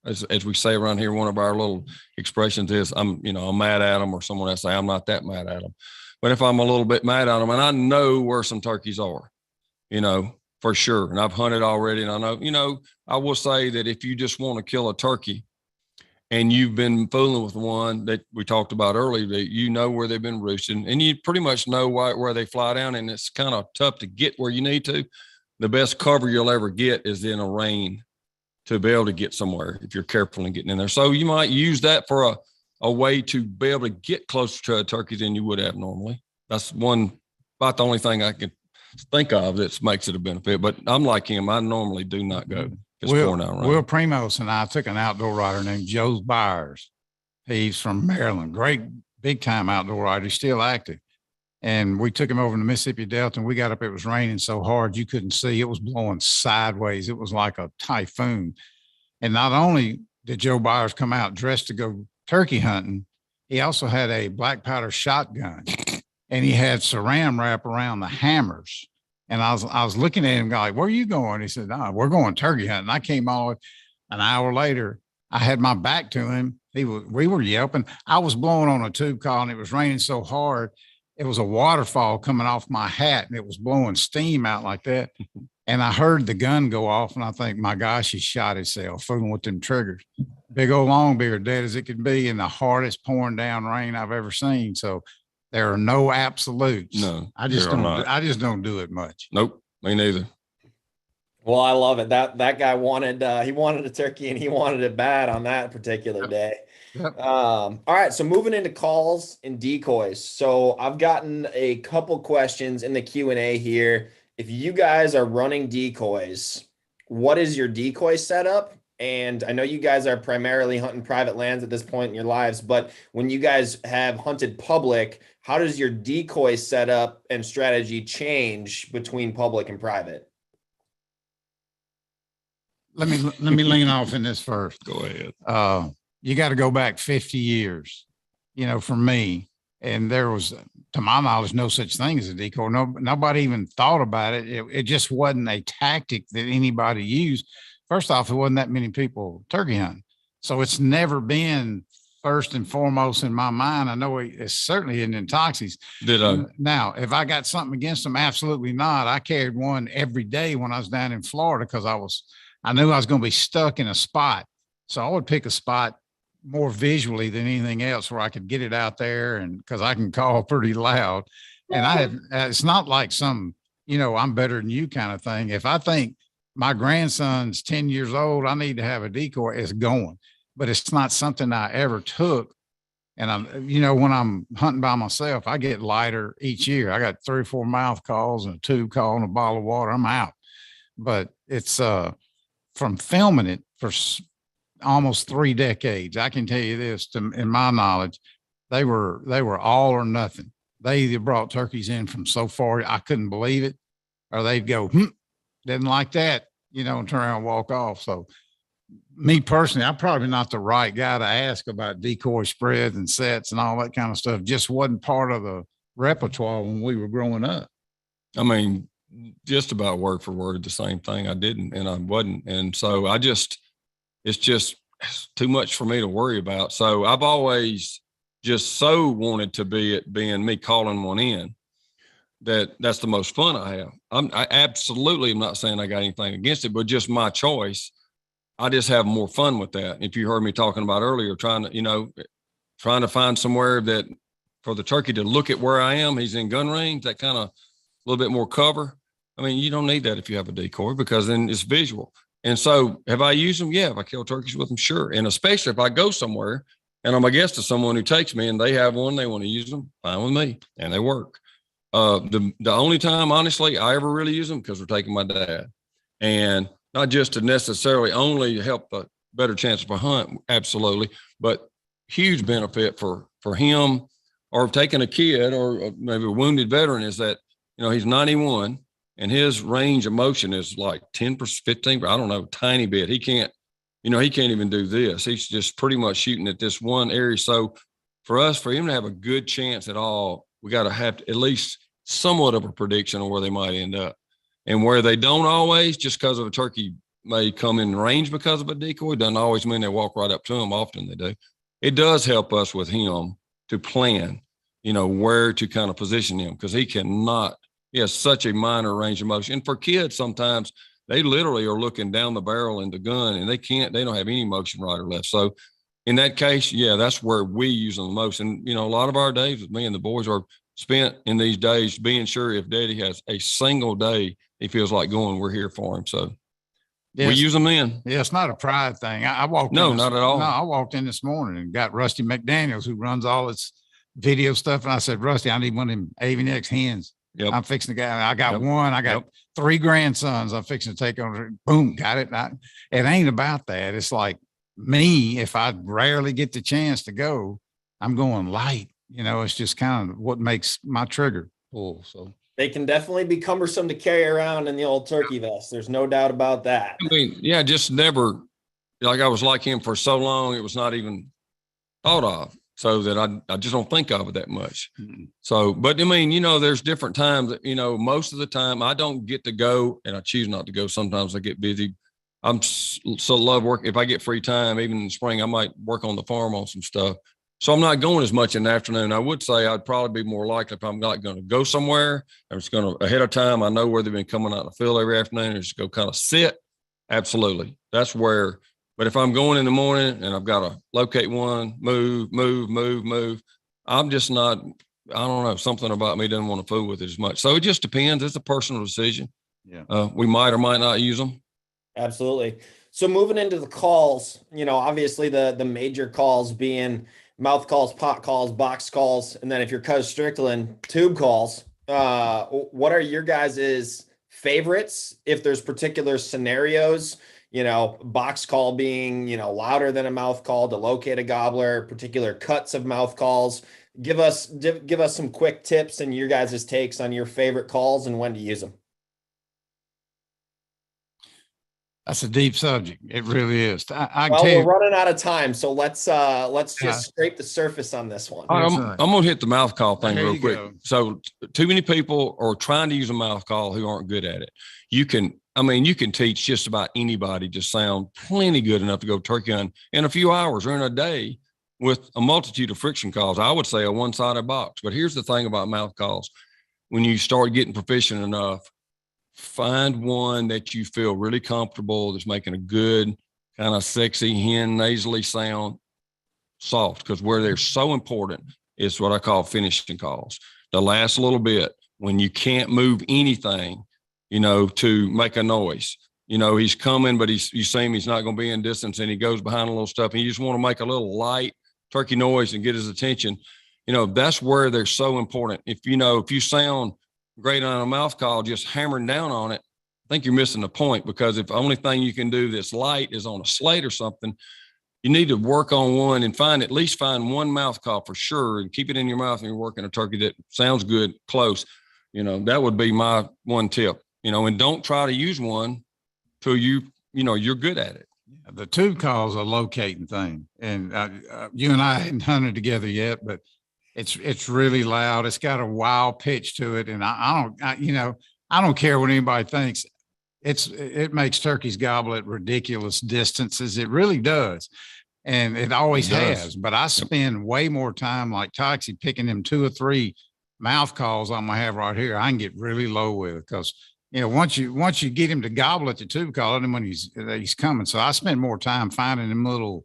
as we say around here, one of our little expressions is I'm mad at them, or someone else say I'm not that mad at them. But if I'm a little bit mad at them and I know where some turkeys are, for sure. And I've hunted already, and I know, I will say that if you just want to kill a turkey, and you've been fooling with one that we talked about earlier, that where they've been roosting, and you pretty much know where they fly down, and it's kind of tough to get where you need to. The best cover you'll ever get is in a rain to be able to get somewhere if you're careful in getting in there. So you might use that for a way to be able to get closer to a turkey than you would have normally. That's about the only thing I can think of that makes it a benefit. But I'm like him. I normally do not go. Will Primos and I took an outdoor rider named Joe Byers. He's from Maryland, great big time outdoor rider. He's still active. And we took him over in the Mississippi Delta, and we got up. It was raining so hard you couldn't see. It was blowing sideways. It was like a typhoon. And not only did Joe Byers come out dressed to go turkey hunting, he also had a black powder shotgun, and he had saran wrap around the hammers. And I was looking at him like, where are you going? He said, no, we're going turkey hunting. I came all an hour later. I had my back to him. We were yelping. I was blowing on a tube call, and it was raining so hard. It was a waterfall coming off my hat, and it was blowing steam out like that. And I heard the gun go off, and I think, my gosh, he shot himself fooling with them triggers. Big old longbeard, dead as it could be, in the hardest pouring down rain I've ever seen. So there are no absolutes. No, I just don't do it much. Nope, me neither. Well, I love it. That guy wanted a turkey, and he wanted it bad on that particular day. Yep. All right. So moving into calls and decoys. So I've gotten a couple questions in the Q&A here. If you guys are running decoys, what is your decoy setup? And I know you guys are primarily hunting private lands at this point in your lives, but when you guys have hunted public, how does your decoy setup and strategy change between public and private? let me lean off in this first. Go ahead. You got to go back 50 years, for me. And there was, to my knowledge, no such thing as a decoy. Nobody even thought about it. It just wasn't a tactic that anybody used. First off, it wasn't that many people turkey hunting. So it's never been first and foremost in my mind. I know it certainly isn't in Toxey's. Now, if I got something against them, absolutely not. I carried one every day when I was down in Florida because I knew I was going to be stuck in a spot. So I would pick a spot more visually than anything else where I could get it out there, and because I can call pretty loud. And it's not like some, I'm better than you kind of thing. If I think my grandson's 10 years old, I need to have a decoy, it's going. But it's not something I ever took. And when I'm hunting by myself, I get lighter each year. I got 3 or 4 mouth calls and a tube call and a bottle of water. I'm out. But it's from filming it for almost 3 decades. I can tell you this, in my knowledge, they were all or nothing. They either brought turkeys in from so far, I couldn't believe it, or they'd go, didn't like that, and turn around and walk off. So me personally, I'm probably not the right guy to ask about decoy spreads and sets and all that kind of stuff. Just wasn't part of the repertoire when we were growing up. I mean, just about word for word, the same thing. I didn't, and I wasn't. And so it's just too much for me to worry about. So I've always just so wanted to be it being me calling one in. That's the most fun I have. I absolutely am not saying I got anything against it, but just my choice. I just have more fun with that. If you heard me talking about earlier, trying to find somewhere that for the turkey to look at where I am, he's in gun range, that kind of a little bit more cover. I mean, you don't need that if you have a decoy, because then it's visual. And so have I used them? Yeah. Have I killed turkeys with them? Sure. And especially if I go somewhere and I'm a guest of someone who takes me and they have one, they want to use them, fine with me, and they work. The only time, honestly, I ever really use them because we're taking my dad, and not just to necessarily only help a better chance of a hunt, absolutely, but huge benefit for him, or taking a kid or maybe a wounded veteran, is that, he's 91 and his range of motion is like 10%, 15%, I don't know, tiny bit. He can't even do this. He's just pretty much shooting at this one area. So for him to have a good chance at all, we got to have at least somewhat of a prediction on where they might end up. And where they don't always, just because of a turkey may come in range because of a decoy, doesn't always mean they walk right up to him. Often they do. It does help us with him to plan, where to kind of position him, because he has such a minor range of motion. And for kids, sometimes they literally are looking down the barrel in the gun and they don't have any motion right or left. So in that case, yeah, that's where we use them the most. And, a lot of our days with me and the boys are spent in these days being sure if Daddy has a single day he feels like going, we're here for him. So we use them then. Yeah, it's not a pride thing. I walked No, in not at all. No, I walked in this morning and got Rusty McDaniels, who runs all this video stuff. And I said, Rusty, I need one of them AVNX hens. Yep. I'm fixing to get, I got one. I got 3 grandsons I'm fixing to take on. Boom, got it. It ain't about that. It's like me, if I rarely get the chance to go, I'm going light. It's just kind of what makes my trigger pull. So they can definitely be cumbersome to carry around in the old turkey vest. There's no doubt about that. I mean, yeah, just never, like I was like him for so long, it was not even thought of. So that I just don't think of it that much. Mm-hmm. So, but I mean, there's different times that, most of the time I don't get to go, and I choose not to go. Sometimes I get busy. I'm so love work. If I get free time, even in the spring, I might work on the farm on some stuff. So I'm not going as much in the afternoon. I would say I'd probably be more likely if I'm not going to go somewhere. I'm just going to, ahead of time, I know where they've been coming out of the field every afternoon, and just go kind of sit. Absolutely. That's where. But if I'm going in the morning and I've got to locate one, move, I'm just not, I don't know, something about me doesn't want to fool with it as much. So it just depends. It's a personal decision. Yeah. We might or might not use them. Absolutely. So moving into the calls, obviously the major calls being mouth calls, pot calls, box calls, and then if you're Cuz Strickland, tube calls. What are your guys' favorites if there's particular scenarios? Box call being, louder than a mouth call to locate a gobbler, particular cuts of mouth calls. Give us some quick tips and your guys' takes on your favorite calls and when to use them. That's a deep subject. It really is. I Well, tell we're you, running out of time, so let's just Yeah. scrape the surface on this one. All right, Yes, I'm sir. going to hit the mouth call thing There real you quick. go. So too many people are trying to use a mouth call who aren't good at it. You can teach just about anybody to sound plenty good enough to go turkey hunting in a few hours or in a day with a multitude of friction calls. I would say a one-sided box. But here's the thing about mouth calls. When you start getting proficient enough, find one that you feel really comfortable, that's making a good kind of sexy hen nasally sound, soft, because where they're so important is what I call finishing calls. The last little bit, when you can't move anything, to make a noise. He's coming, but you see him, he's not going to be in distance, and he goes behind a little stuff, and you just want to make a little light turkey noise and get his attention. That's where they're so important. If you sound great on a mouth call, just hammering down on it, I think you're missing the point, because if the only thing you can do that's light is on a slate or something, you need to work on one and at least find one mouth call for sure and keep it in your mouth, and you're working a turkey that sounds good close. That would be my one tip, and don't try to use one till you're good at it. The tube call is a locating thing. And you and I hadn't hunted together yet, but it's really loud. It's got a wild pitch to it. And I don't care what anybody thinks. It makes turkeys gobble at ridiculous distances. It really does. And it always has. But I spend way more time like Toxey picking them 2 or 3 mouth calls I'm gonna have right here. I can get really low with it because once you get him to gobble at the tube call, and when he's coming. So I spend more time finding them little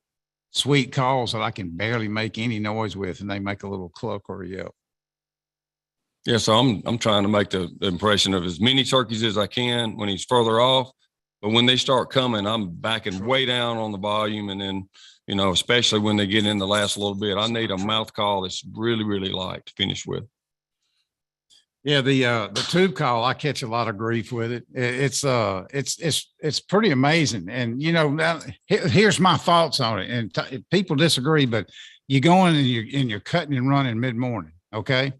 sweet calls that I can barely make any noise with, and they make a little cluck or a yelp. Yeah, so I'm trying to make the impression of as many turkeys as I can when he's further off, but when they start coming, I'm backing way down on the volume, and then especially when they get in the last little bit, I need a mouth call that's really, really light to finish with. Yeah, the tube call, I catch a lot of grief with it. It's pretty amazing. And now, here's my thoughts on it. And people disagree, but you go in and you're cutting and running mid-morning, okay?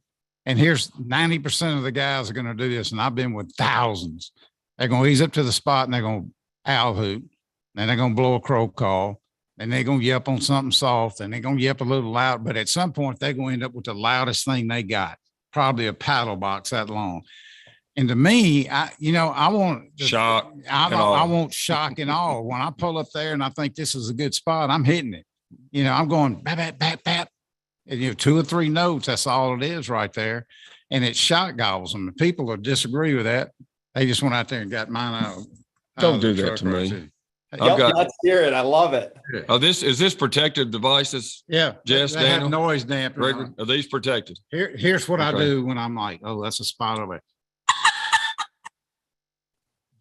And here's 90% of the guys are going to do this, and I've been with thousands. They're going to ease up to the spot, and they're going to owl hoot, and they're going to blow a crow call, and they're going to yelp on something soft, and they're going to yelp a little loud. But at some point, they're going to end up with the loudest thing they got. Probably a paddle box that long. And to me, I want shock. I want shock and awe. When I pull up there and I think this is a good spot, I'm hitting it. I'm going bap, bap, bap, bap. And 2 or 3 notes, that's all it is right there. And it shock gobbles them. People will disagree with that. They just went out there and got mine out. Don't do that to me. Let's hear it. I love it. Is this protected devices? Yeah. Jess, they have Daniel? noise dampener. Are these protected? Here's what I Okay. do when I'm like, oh, that's a spot over there.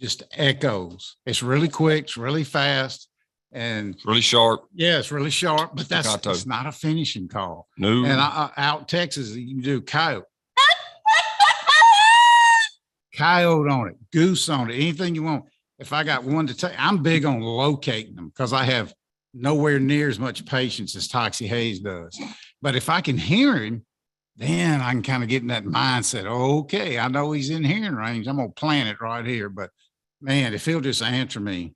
Just echoes. It's really quick. It's really fast. And Really sharp. yeah, it's really sharp, but Staccato. it's not a finishing call. No. And out in Texas, you can do coyote. Coyote on it, goose on it, anything you want. If I got one to take, I'm big on locating them because I have nowhere near as much patience as Toxey Haas does. But if I can hear him, then I can kind of get in that mindset. Okay, I know he's in hearing range. I'm gonna plant it right here. But man, if he'll just answer me,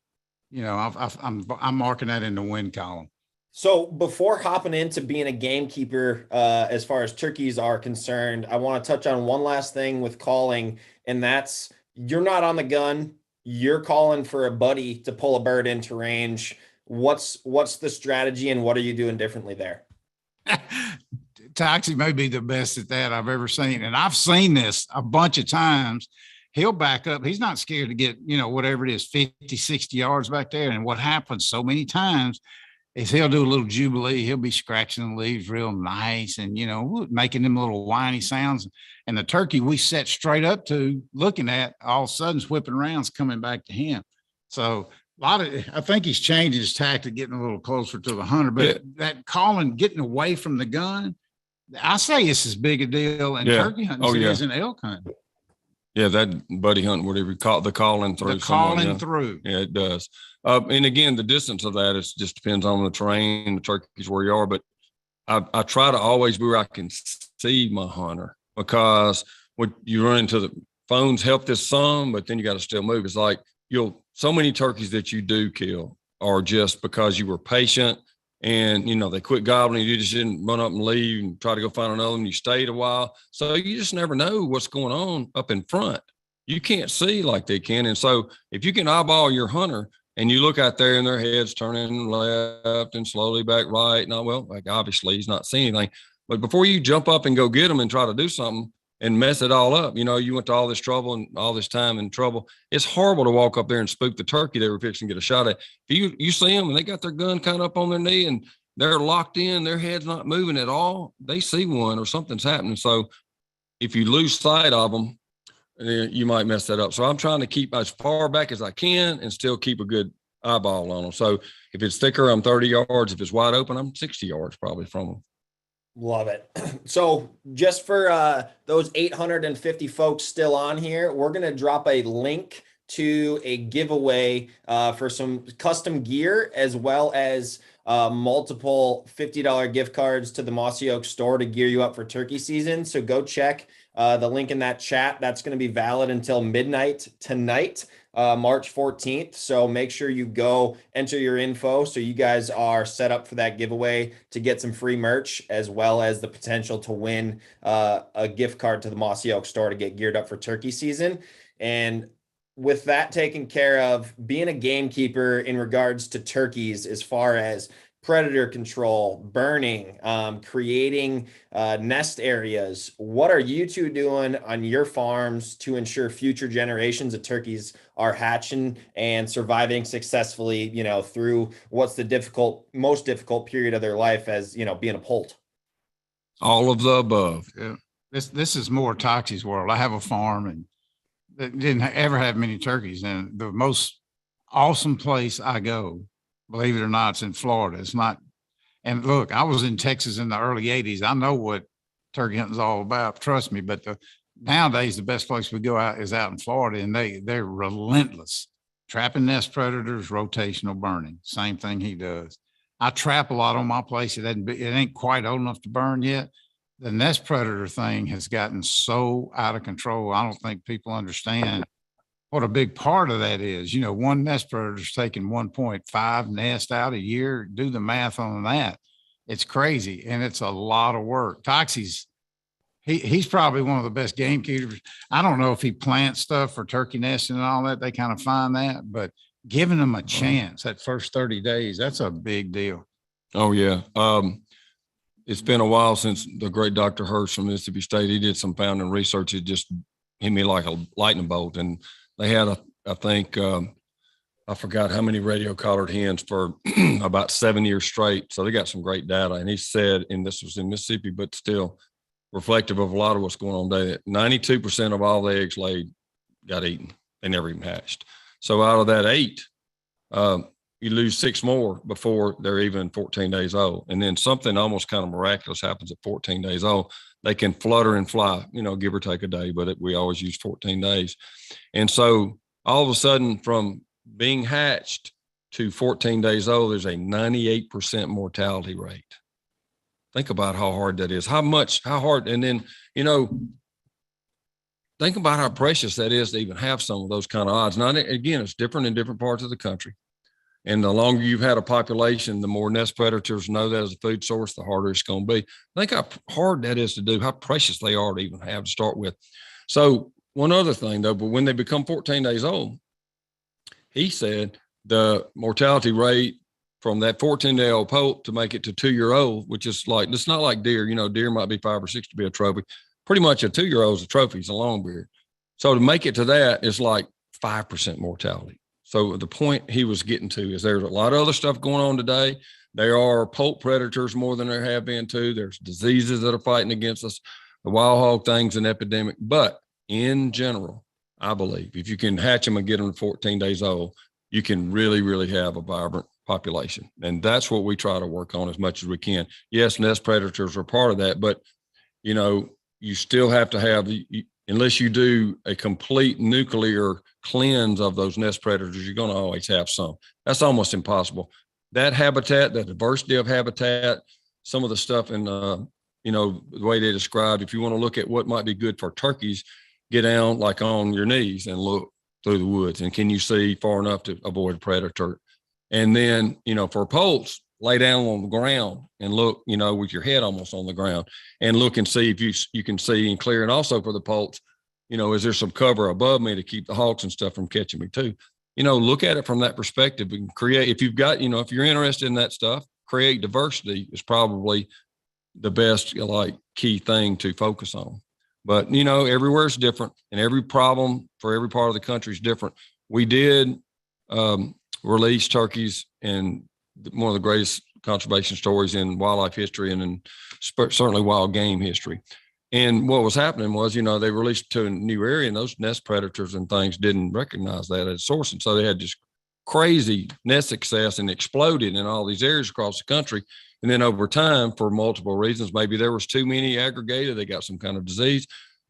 I'm marking that in the win column. So before hopping into being a gamekeeper, as far as turkeys are concerned, I want to touch on one last thing with calling, and that's you're not on the gun. You're calling for a buddy to pull a bird into range. What's the strategy, and what are you doing differently there? Toxey may be the best at that I've ever seen. And I've seen this a bunch of times. He'll back up. He's not scared to get, whatever it is, 50, 60 yards back there. And what happens so many times is he'll do a little jubilee. He'll be scratching the leaves real nice and, making them little whiny sounds. And the turkey we set straight up to looking at all of a sudden is whipping around, coming back to him. So I think he's changed his tactic, getting a little closer to the hunter, but that calling, getting away from the gun, I say it's as big a deal in turkey hunting as it is in elk hunting. Yeah, that buddy hunting, whatever you call the calling through. The calling through. Yeah, it does. And again, the distance of that just depends on the terrain, the turkeys where you are. But I try to always be where I can see my hunter, because when you run into the phones help this some, but then you got to still move. It's like you'll so many turkeys that you do kill are just because you were patient and, they quit gobbling. You just didn't run up and leave and try to go find another one. You stayed a while. So you just never know what's going on up in front. You can't see like they can. And so if you can eyeball your hunter and you look out there and their head's turning left and slowly back right. Now, well, like obviously he's not seeing anything. But before you jump up and go get them and try to do something and mess it all up, you went to all this trouble and all this time and trouble. It's horrible to walk up there and spook the turkey they were fixing to get a shot at. If you see them and they got their gun kind of up on their knee and they're locked in, their head's not moving at all, they see one or something's happening. So if you lose sight of them, you might mess that up. So I'm trying to keep as far back as I can and still keep a good eyeball on them. So if it's thicker, I'm 30 yards. If it's wide open, I'm 60 yards probably from them. Love it. So just for those 850 folks still on here, we're going to drop a link to a giveaway for some custom gear, as well as multiple $50 gift cards to the Mossy Oak store to gear you up for turkey season. So go check the link in that chat. That's going to be valid until midnight tonight, March 14th. So make sure you go enter your info so you guys are set up for that giveaway to get some free merch, as well as the potential to win a gift card to the Mossy Oak store to get geared up for turkey season. And with that taken care of, being a gamekeeper in regards to turkeys, as far as predator control, burning, creating nest areas, what are you two doing on your farms to ensure future generations of turkeys are hatching and surviving successfully, through what's the most difficult period of their life as, being a poult? All of the above. Yeah. This is more Toxey's world. I have a farm and didn't ever have many turkeys. And the most awesome place I go, believe it or not, it's in Florida. It's not. And look, I was in Texas in the early 80s. I know what turkey hunting is all about. Trust me. But nowadays, the best place we go out is out in Florida, and they're relentless. Trapping nest predators, rotational burning. Same thing he does. I trap a lot on my place. It ain't quite old enough to burn yet. The nest predator thing has gotten so out of control. I don't think people understand what a big part of that is. One nest predator is taking 1.5 nest out a year. Do the math on that. It's crazy. And it's a lot of work. Toxey's, he's probably one of the best gamekeepers. I don't know if he plants stuff for turkey nesting and all that. They kind of find that, but giving them a chance that first 30 days, that's a big deal. Oh yeah. It's been a while since the great Dr. Hirsch from Mississippi State, he did some founding research. It just hit me like a lightning bolt. And they had, I think, I forgot how many radio collared hens for about 7 years straight. So they got some great data. And he said, and this was in Mississippi, but still reflective of a lot of what's going on today, that 92% of all the eggs laid got eaten. They never even hatched. So out of that 8, you lose 6 more before they're even 14 days old. And then something almost kind of miraculous happens at 14 days old. They can flutter and fly, give or take a day, but we always use 14 days. And so all of a sudden, from being hatched to 14 days old, there's a 98% mortality rate. Think about how hard that is, how hard. And then, think about how precious that is to even have some of those kind of odds. Now, again, it's different in different parts of the country. And the longer you've had a population, the more nest predators know that as a food source, the harder it's going to be. Think how hard that is to do, how precious they are to even have to start with. So one other thing, though, but when they become 14 days old, he said the mortality rate from that 14-day-old poult to make it to 2-year-old, which is like, it's not like deer. Deer might be 5 or 6 to be a trophy. Pretty much a 2-year-old is a trophy. It's a long beard. So to make it to that is like 5% mortality. So the point he was getting to is there's a lot of other stuff going on today. There are poult predators more than there have been too. There's diseases that are fighting against us. The wild hog thing's an epidemic. But in general, I believe if you can hatch them and get them to 14 days old, you can really, really have a vibrant population. And that's what we try to work on as much as we can. Yes, nest predators are part of that, but you still have to have, unless you do a complete nuclear cleanse of those nest predators, you're going to always have some. That's almost impossible. That habitat, that diversity of habitat, some of the stuff in, the way they described, if you want to look at what might be good for turkeys, get down like on your knees and look. through the woods, and can you see far enough to avoid a predator? And then, for poults, lay down on the ground and look, with your head almost on the ground, and look and see if you can see and clear. And also for the poults, is there some cover above me to keep the hawks and stuff from catching me too? Look at it from that perspective and create, if you've got, if you're interested in that stuff, create diversity is probably the best, key thing to focus on. But, everywhere is different, and every problem for every part of the country is different. We did release turkeys, and one of the greatest conservation stories in wildlife history and certainly wild game history. And what was happening was, they released to a new area, and those nest predators and things didn't recognize that as source. And so they had just crazy nest success and exploded in all these areas across the country. And then over time, for multiple reasons, maybe there was too many aggregated, they got some kind of disease,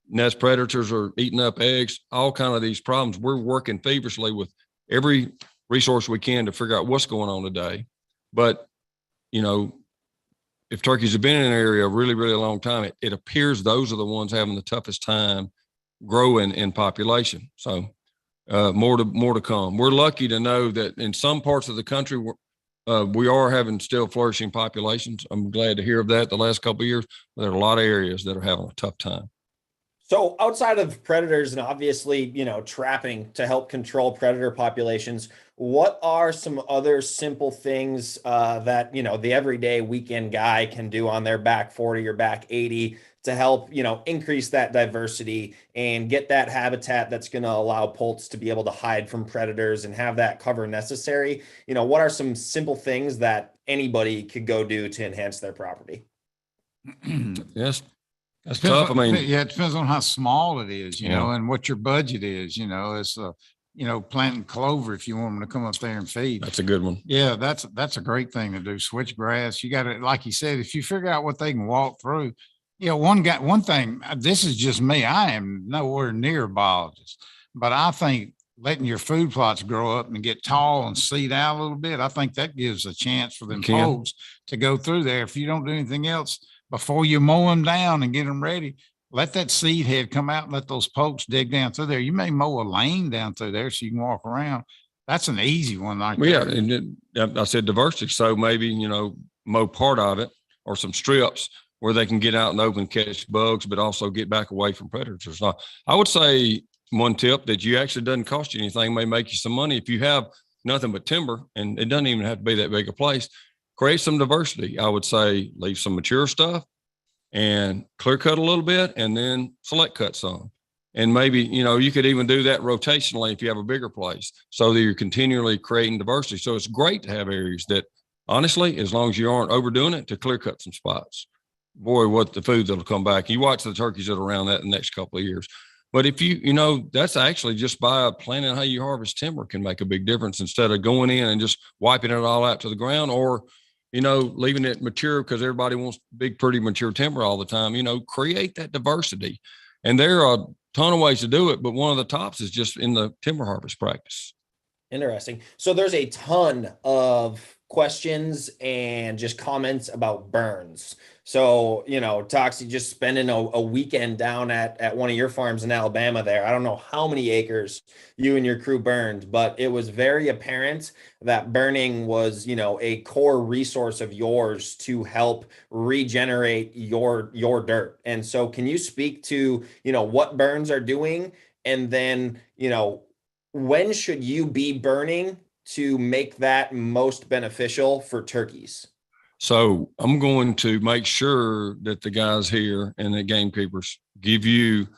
nest predators are eating up eggs, all kind of these problems. We're working feverishly with every resource we can to figure out what's going on today. But, if turkeys have been in an area a really, really long time, it appears those are the ones having the toughest time growing in population. So more to come. We're lucky to know that in some parts of the country, we are having still flourishing populations. I'm glad to hear of that the last couple of years. But there are a lot of areas that are having a tough time. So outside of predators and obviously, trapping to help control predator populations, what are some other simple things that, the everyday weekend guy can do on their back 40 or back 80 to help, increase that diversity and get that habitat that's going to allow poults to be able to hide from predators and have that cover necessary? What are some simple things that anybody could go do to enhance their property? Yes. That's tough. It depends on how small it is, and what your budget is, it's planting clover if you want them to come up there and feed. That's a good one. Yeah, that's a great thing to do. Switchgrass. You got to, like you said, if you figure out what they can walk through, one thing, this is just me. I am nowhere near a biologist, but I think letting your food plots grow up and get tall and seed out a little bit, I think that gives a chance for them poults to go through there. If you don't do anything else, before you mow them down and get them ready, let that seed head come out and let those poults dig down through there. You may mow a lane down through there so you can walk around. That's an easy one. Yeah. And I said diversity. So maybe, mow part of it or some strips where they can get out and open, catch bugs, but also get back away from predators. So I would say one tip that you actually doesn't cost you anything, may make you some money. If you have nothing but timber, and it doesn't even have to be that big a place, create some diversity. I would say leave some mature stuff and clear cut a little bit and then select cut some. And maybe, you could even do that rotationally if you have a bigger place so that you're continually creating diversity. So it's great to have areas that, honestly, as long as you aren't overdoing it, to clear cut some spots. Boy, what the food that'll come back. You watch the turkeys that are around that in the next couple of years. But if that's actually just by planning how you harvest timber can make a big difference instead of going in and just wiping it all out to the ground or leaving it mature because everybody wants big, pretty mature timber all the time. Create that diversity. And there are a ton of ways to do it, but one of the tops is just in the timber harvest practice. Interesting. So there's a ton of questions and just comments about burns. So, Toxey, just spending a weekend down at one of your farms in Alabama there. I don't know how many acres you and your crew burned, but it was very apparent that burning was, a core resource of yours to help regenerate your dirt. And so can you speak to, what burns are doing? And then, when should you be burning to make that most beneficial for turkeys? So I'm going to make sure that the guys here and the gamekeepers give you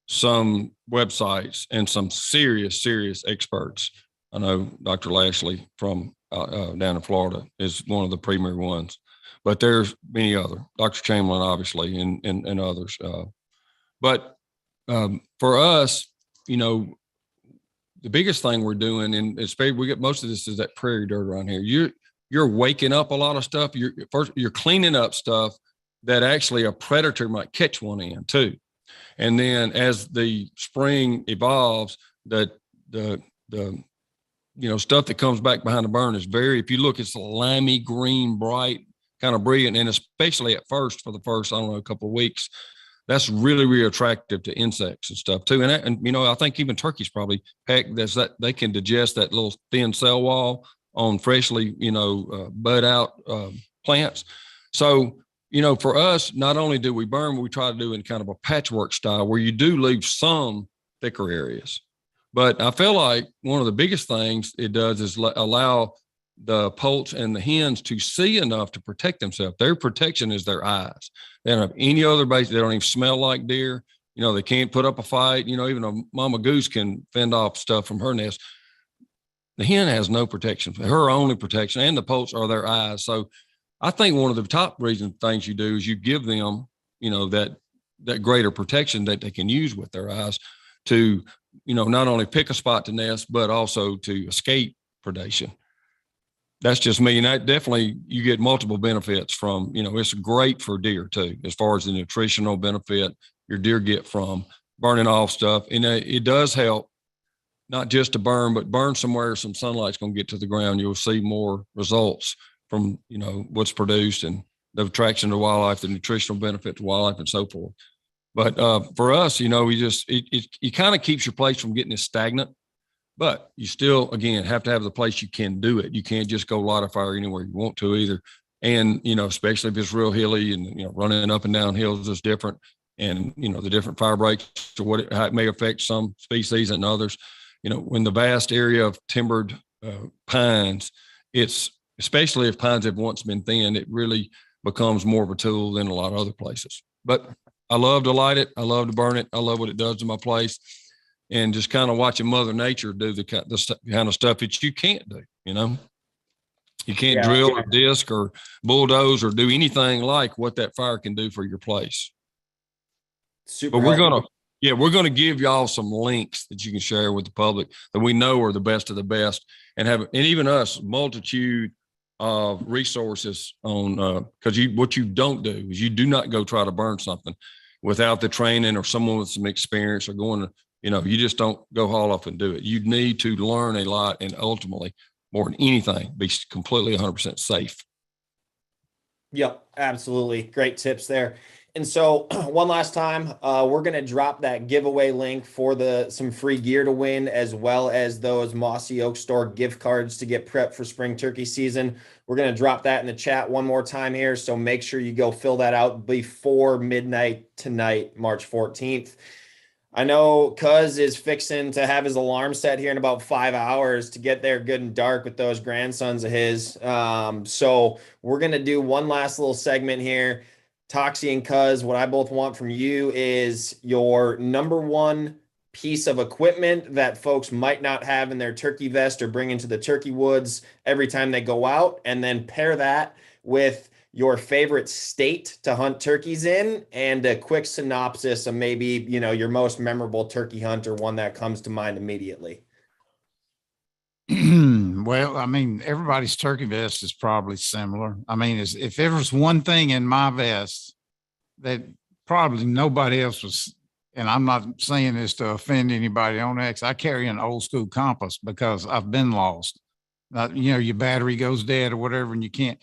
some websites and some serious experts. I know Dr. Lashley from down in Florida is one of the premier ones, but there's many other, Dr. Chamberlain, obviously, and others. But for us, the biggest thing we're doing, and especially we get most of this is that prairie dirt around here. You're waking up a lot of stuff. You're cleaning up stuff that actually a predator might catch one in too. And then as the spring evolves, the stuff that comes back behind the burn is if you look, it's a limey green, bright, kind of brilliant. And especially at first, for the first, I don't know, a couple of weeks, that's really, really attractive to insects and stuff too. And I think even turkeys probably they can digest that little thin cell wall on freshly, bud out plants. So, for us, not only do we burn, we try to do in kind of a patchwork style where you do leave some thicker areas. But I feel like one of the biggest things it does is allow the poults and the hens to see enough to protect themselves. Their protection is their eyes. They don't have any other base. They don't even smell like deer. They can't put up a fight. Even a mama goose can fend off stuff from her nest. The hen has no protection. Her only protection and the poults are their eyes. So I think one of the top things you do is you give them, that greater protection that they can use with their eyes to, not only pick a spot to nest, but also to escape predation. That's just me. And that definitely, you get multiple benefits from, it's great for deer too, as far as the nutritional benefit your deer get from burning off stuff. And it does help not just to burn, but burn somewhere some sunlight's going to get to the ground. You'll see more results from, what's produced and the attraction to wildlife, the nutritional benefit to wildlife and so forth. But for us, it kind of keeps your place from getting stagnant, but you still, again, have to have the place you can do it. You can't just go light a fire anywhere you want to either. And, especially if it's real hilly and, running up and down hills is different. And, the different fire breaks or how it may affect some species and others. When the vast area of timbered pines, especially if pines have once been thinned, it really becomes more of a tool than a lot of other places. But I love to light it. I love to burn it. I love what it does to my place. And just kind of watching Mother Nature do the kind of stuff that you can't do, You can't drill or disc or bulldoze or do anything like what that fire can do for your place. Super. But we're going to give y'all some links that you can share with the public that we know are the best of the best and even us, multitude of resources on, because what you don't do is you do not go try to burn something without the training or someone with some experience or going to, you just don't go haul off and do it. You need to learn a lot and ultimately, more than anything, be completely 100% safe. Yep, absolutely. Great tips there. And so one last time, we're going to drop that giveaway link for some free gear to win, as well as those Mossy Oak store gift cards to get prepped for spring turkey season. We're going to drop that in the chat one more time here. So make sure you go fill that out before midnight tonight, March 14th. I know Cuz is fixing to have his alarm set here in about 5 hours to get there good and dark with those grandsons of his. So we're going to do one last little segment here. Toxey and Cuz, what I both want from you is your number one piece of equipment that folks might not have in their turkey vest or bring into the turkey woods every time they go out, and then pair that with your favorite state to hunt turkeys in and a quick synopsis of maybe, your most memorable turkey hunt or one that comes to mind immediately. Well, everybody's turkey vest is probably similar. If there was one thing in my vest that probably nobody else was, and I'm not saying this to offend anybody on X, I carry an old school compass because I've been lost. Your battery goes dead or whatever, and you can't.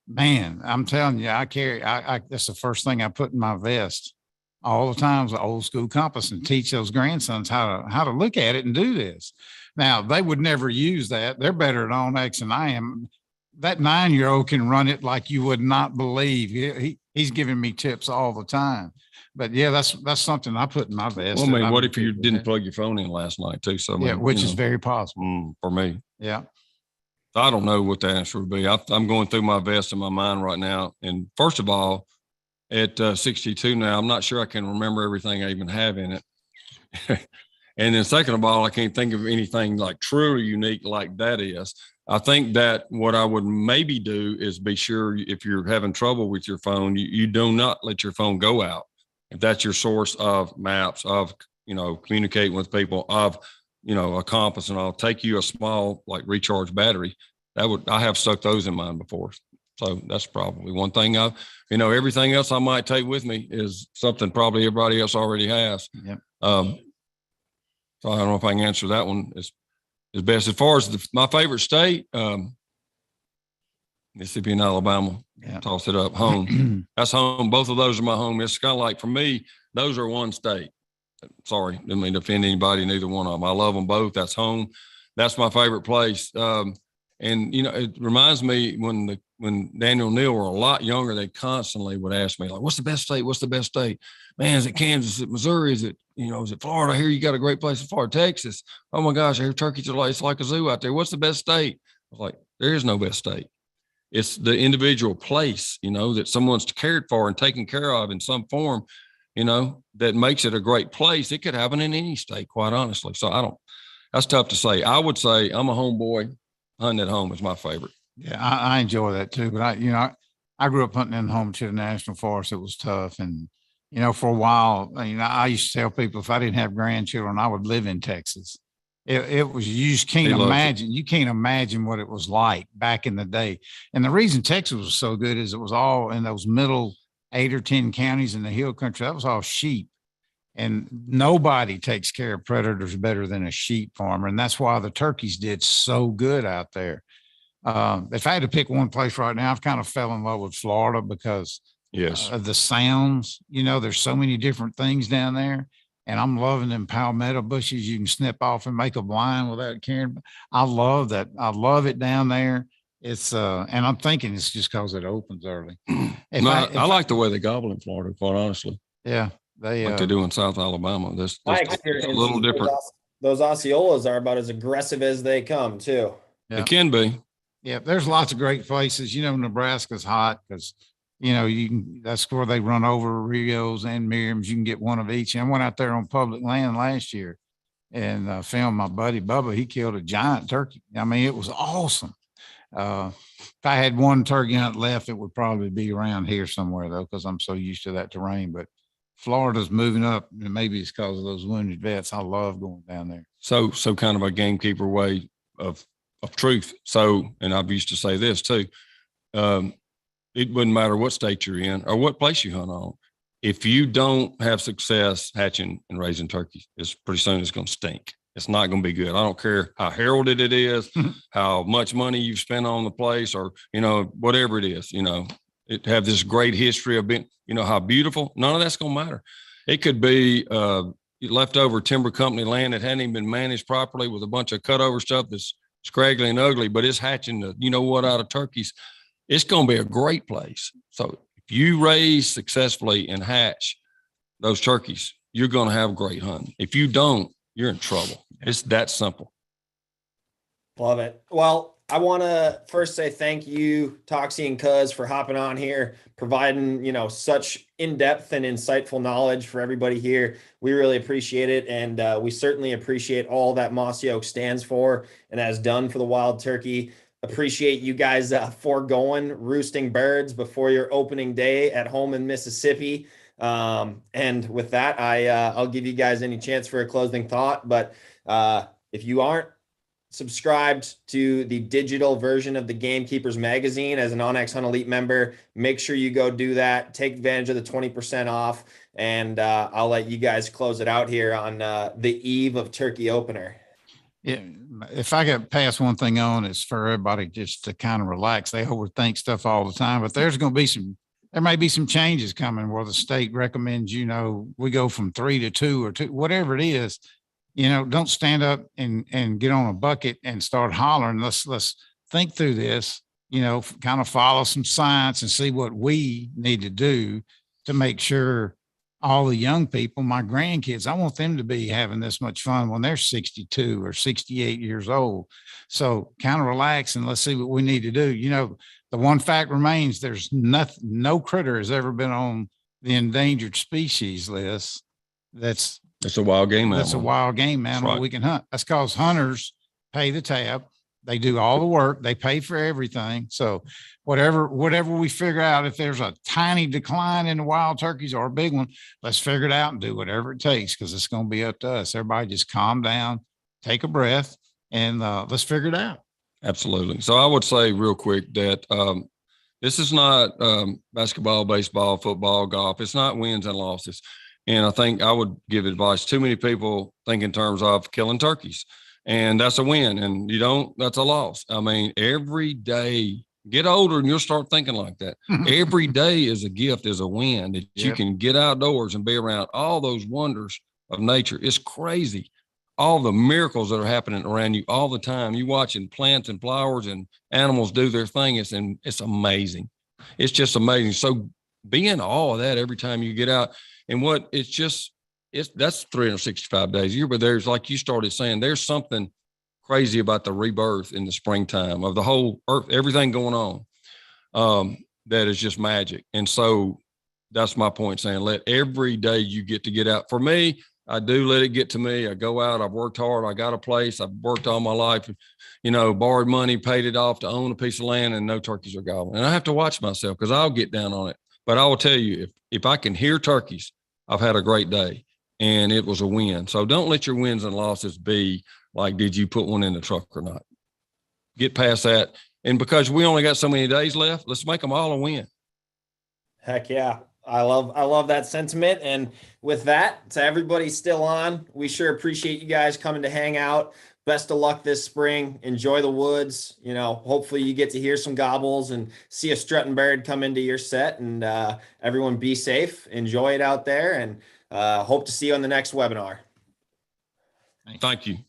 Man, I'm telling you, that's the first thing I put in my vest all the time is an old school compass and teach those grandsons how to look at it and do this. Now, they would never use that. They're better at OnX than I am. That 9-year-old can run it like you would not believe. He's giving me tips all the time. But yeah, that's something I put in my vest. Well, what if you didn't plug your phone in last night too? So which is very possible for me. Yeah. I don't know what the answer would be. I'm going through my vest in my mind right now. And first of all, at 62 now, I'm not sure I can remember everything I even have in it. And then second of all, I can't think of anything like truly unique like that is. I think that what I would maybe do is be sure if you're having trouble with your phone, you do not let your phone go out. If that's your source of maps, of, communicating with people, of, a compass, and I'll take you a small like recharge battery. I have stuck those in mine before. So that's probably one thing everything else I might take with me is something probably everybody else already has. Yep. So I don't know if I can answer that one as best. As far as my favorite state, Mississippi and Alabama, toss it up home. That's home. Both of those are my home. It's kind of like for me, those are one state. Sorry, didn't mean to offend anybody, neither one of them. I love them both. That's home. That's my favorite place. And you know, it reminds me when Daniel and Neil were a lot younger, they constantly would ask me, like, what's the best state? What's the best state? Man, is it Kansas? Is it Missouri? Is it, you know, is it Florida? I hear you got a great place in Florida, Texas. Oh my gosh, I hear turkeys are like, it's like a zoo out there. What's the best state? I was like, there is no best state. It's the individual place, you know, that someone's cared for and taken care of in some form, you know, that makes it a great place. It could happen in any state, quite honestly. So that's tough to say. I would say I'm a homeboy. Hunting at home is my favorite. Yeah, I enjoy that too. But I grew up hunting in the home to the national forest. It was tough. And, you know, for a while, I used to tell people if I didn't have grandchildren, I would live in Texas. It was, you just can't imagine, you can't imagine what it was like back in the day. And the reason Texas was so good is it was all in those middle 8 or 10 counties in the hill country. That was all sheep. And nobody takes care of predators better than a sheep farmer. And that's why the turkeys did so good out there. If I had to pick one place right now, I've kind of fell in love with Florida because of the sounds. You know, there's so many different things down there. And I'm loving them palmetto bushes you can snip off and make a blind without caring. I love that. I love it down there. It's and I'm thinking it's just because it opens early. I like the way they gobble in Florida, quite honestly. Yeah. Like they do in South Alabama. That's my a experience, little different. Those Osceolas are about as aggressive as they come too. Yeah. It can be. Yeah, there's lots of great places. You know, Nebraska's hot because, you know, that's where they run over Rios and Miriams. You can get one of each. And I went out there on public land last year and filmed my buddy Bubba. He killed a giant turkey. I mean, it was awesome. If I had one turkey hunt left, it would probably be around here somewhere though, because I'm so used to that terrain. But Florida's moving up, and maybe it's because of those wounded vets. I love going down there. So kind of a gamekeeper way of truth. So, and I've used to say this too. It wouldn't matter what state you're in or what place you hunt on. If you don't have success hatching and raising turkeys, it's pretty soon it's going to stink. It's not going to be good. I don't care how heralded it is, how much money you've spent on the place, or, you know, whatever it is, you know, it have this great history of being, you know, how beautiful. None of that's going to matter. It could be leftover timber company land that hadn't even been managed properly with a bunch of cutover stuff that's scraggly and ugly, but it's hatching the, you know what, out of turkeys. It's going to be a great place. So if you raise successfully and hatch those turkeys, you're going to have great hunting. If you don't, you're in trouble. It's that simple. Love it. Well, I want to first say thank you, Toxey and Cuz, for hopping on here, providing, you know, such in-depth and insightful knowledge for everybody here. We really appreciate it. And we certainly appreciate all that Mossy Oak stands for and has done for the wild turkey. Appreciate you guys foregoing roosting birds before your opening day at home in Mississippi. And with that, I'll give you guys any chance for a closing thought. But if you aren't subscribed to the digital version of the Gamekeepers magazine as an OnX Hunt Elite member, make sure you go do that. Take advantage of the 20% off, and I'll let you guys close it out here on the eve of turkey opener. Yeah, if I could pass one thing on, it's for everybody just to kind of relax. They overthink stuff all the time, but there may be some changes coming where the state recommends, you know, we go from 3 to 2 or 2, whatever it is. You know, don't stand up and get on a bucket and start hollering. Let's think through this, you know, kind of follow some science and see what we need to do to make sure all the young people, my grandkids, I want them to be having this much fun when they're 62 or 68 years old. So kind of relax and let's see what we need to do. You know, the one fact remains, there's no critter has ever been on the endangered species list. That's a wild game animal. That's a wild game animal we can hunt. That's because hunters pay the tab. They do all the work. They pay for everything. So whatever we figure out, if there's a tiny decline in the wild turkeys or a big one, let's figure it out and do whatever it takes, because it's going to be up to us. Everybody just calm down, take a breath, and let's figure it out. Absolutely. So I would say real quick that this is not basketball, baseball, football, golf. It's not wins and losses. And I think I would give advice. Too many people think in terms of killing turkeys, and that's a win. And you don't, that's a loss. I mean, every day Get older and you'll start thinking like that. Every day is a gift, is a win that you can get outdoors and be around all those wonders of nature. It's crazy. All the miracles that are happening around you all the time. You watching plants and flowers and animals do their thing. It's amazing. It's just amazing. So be in awe of that every time you get out. And that's 365 days a year, but there's, like you started saying, there's something crazy about the rebirth in the springtime of the whole earth, everything going on. That is just magic. And so that's my point, saying let every day you get to get out. For me, I do let it get to me. I go out, I've worked hard. I got a place. I've worked all my life, borrowed money, paid it off to own a piece of land, and no turkeys are gobbling. And I have to watch myself because I'll get down on it. But I will tell you, if I can hear turkeys, I've had a great day and it was a win. So don't let your wins and losses be like, did you put one in the truck or not? Get past that. And because we only got so many days left, let's make them all a win. Heck yeah. I love that sentiment. And with that, to everybody still on, we sure appreciate you guys coming to hang out. Best of luck this spring. Enjoy the woods. Hopefully you get to hear some gobbles and see a strutting bird come into your set, and everyone be safe. Enjoy it out there, and hope to see you on the next webinar. Thank you.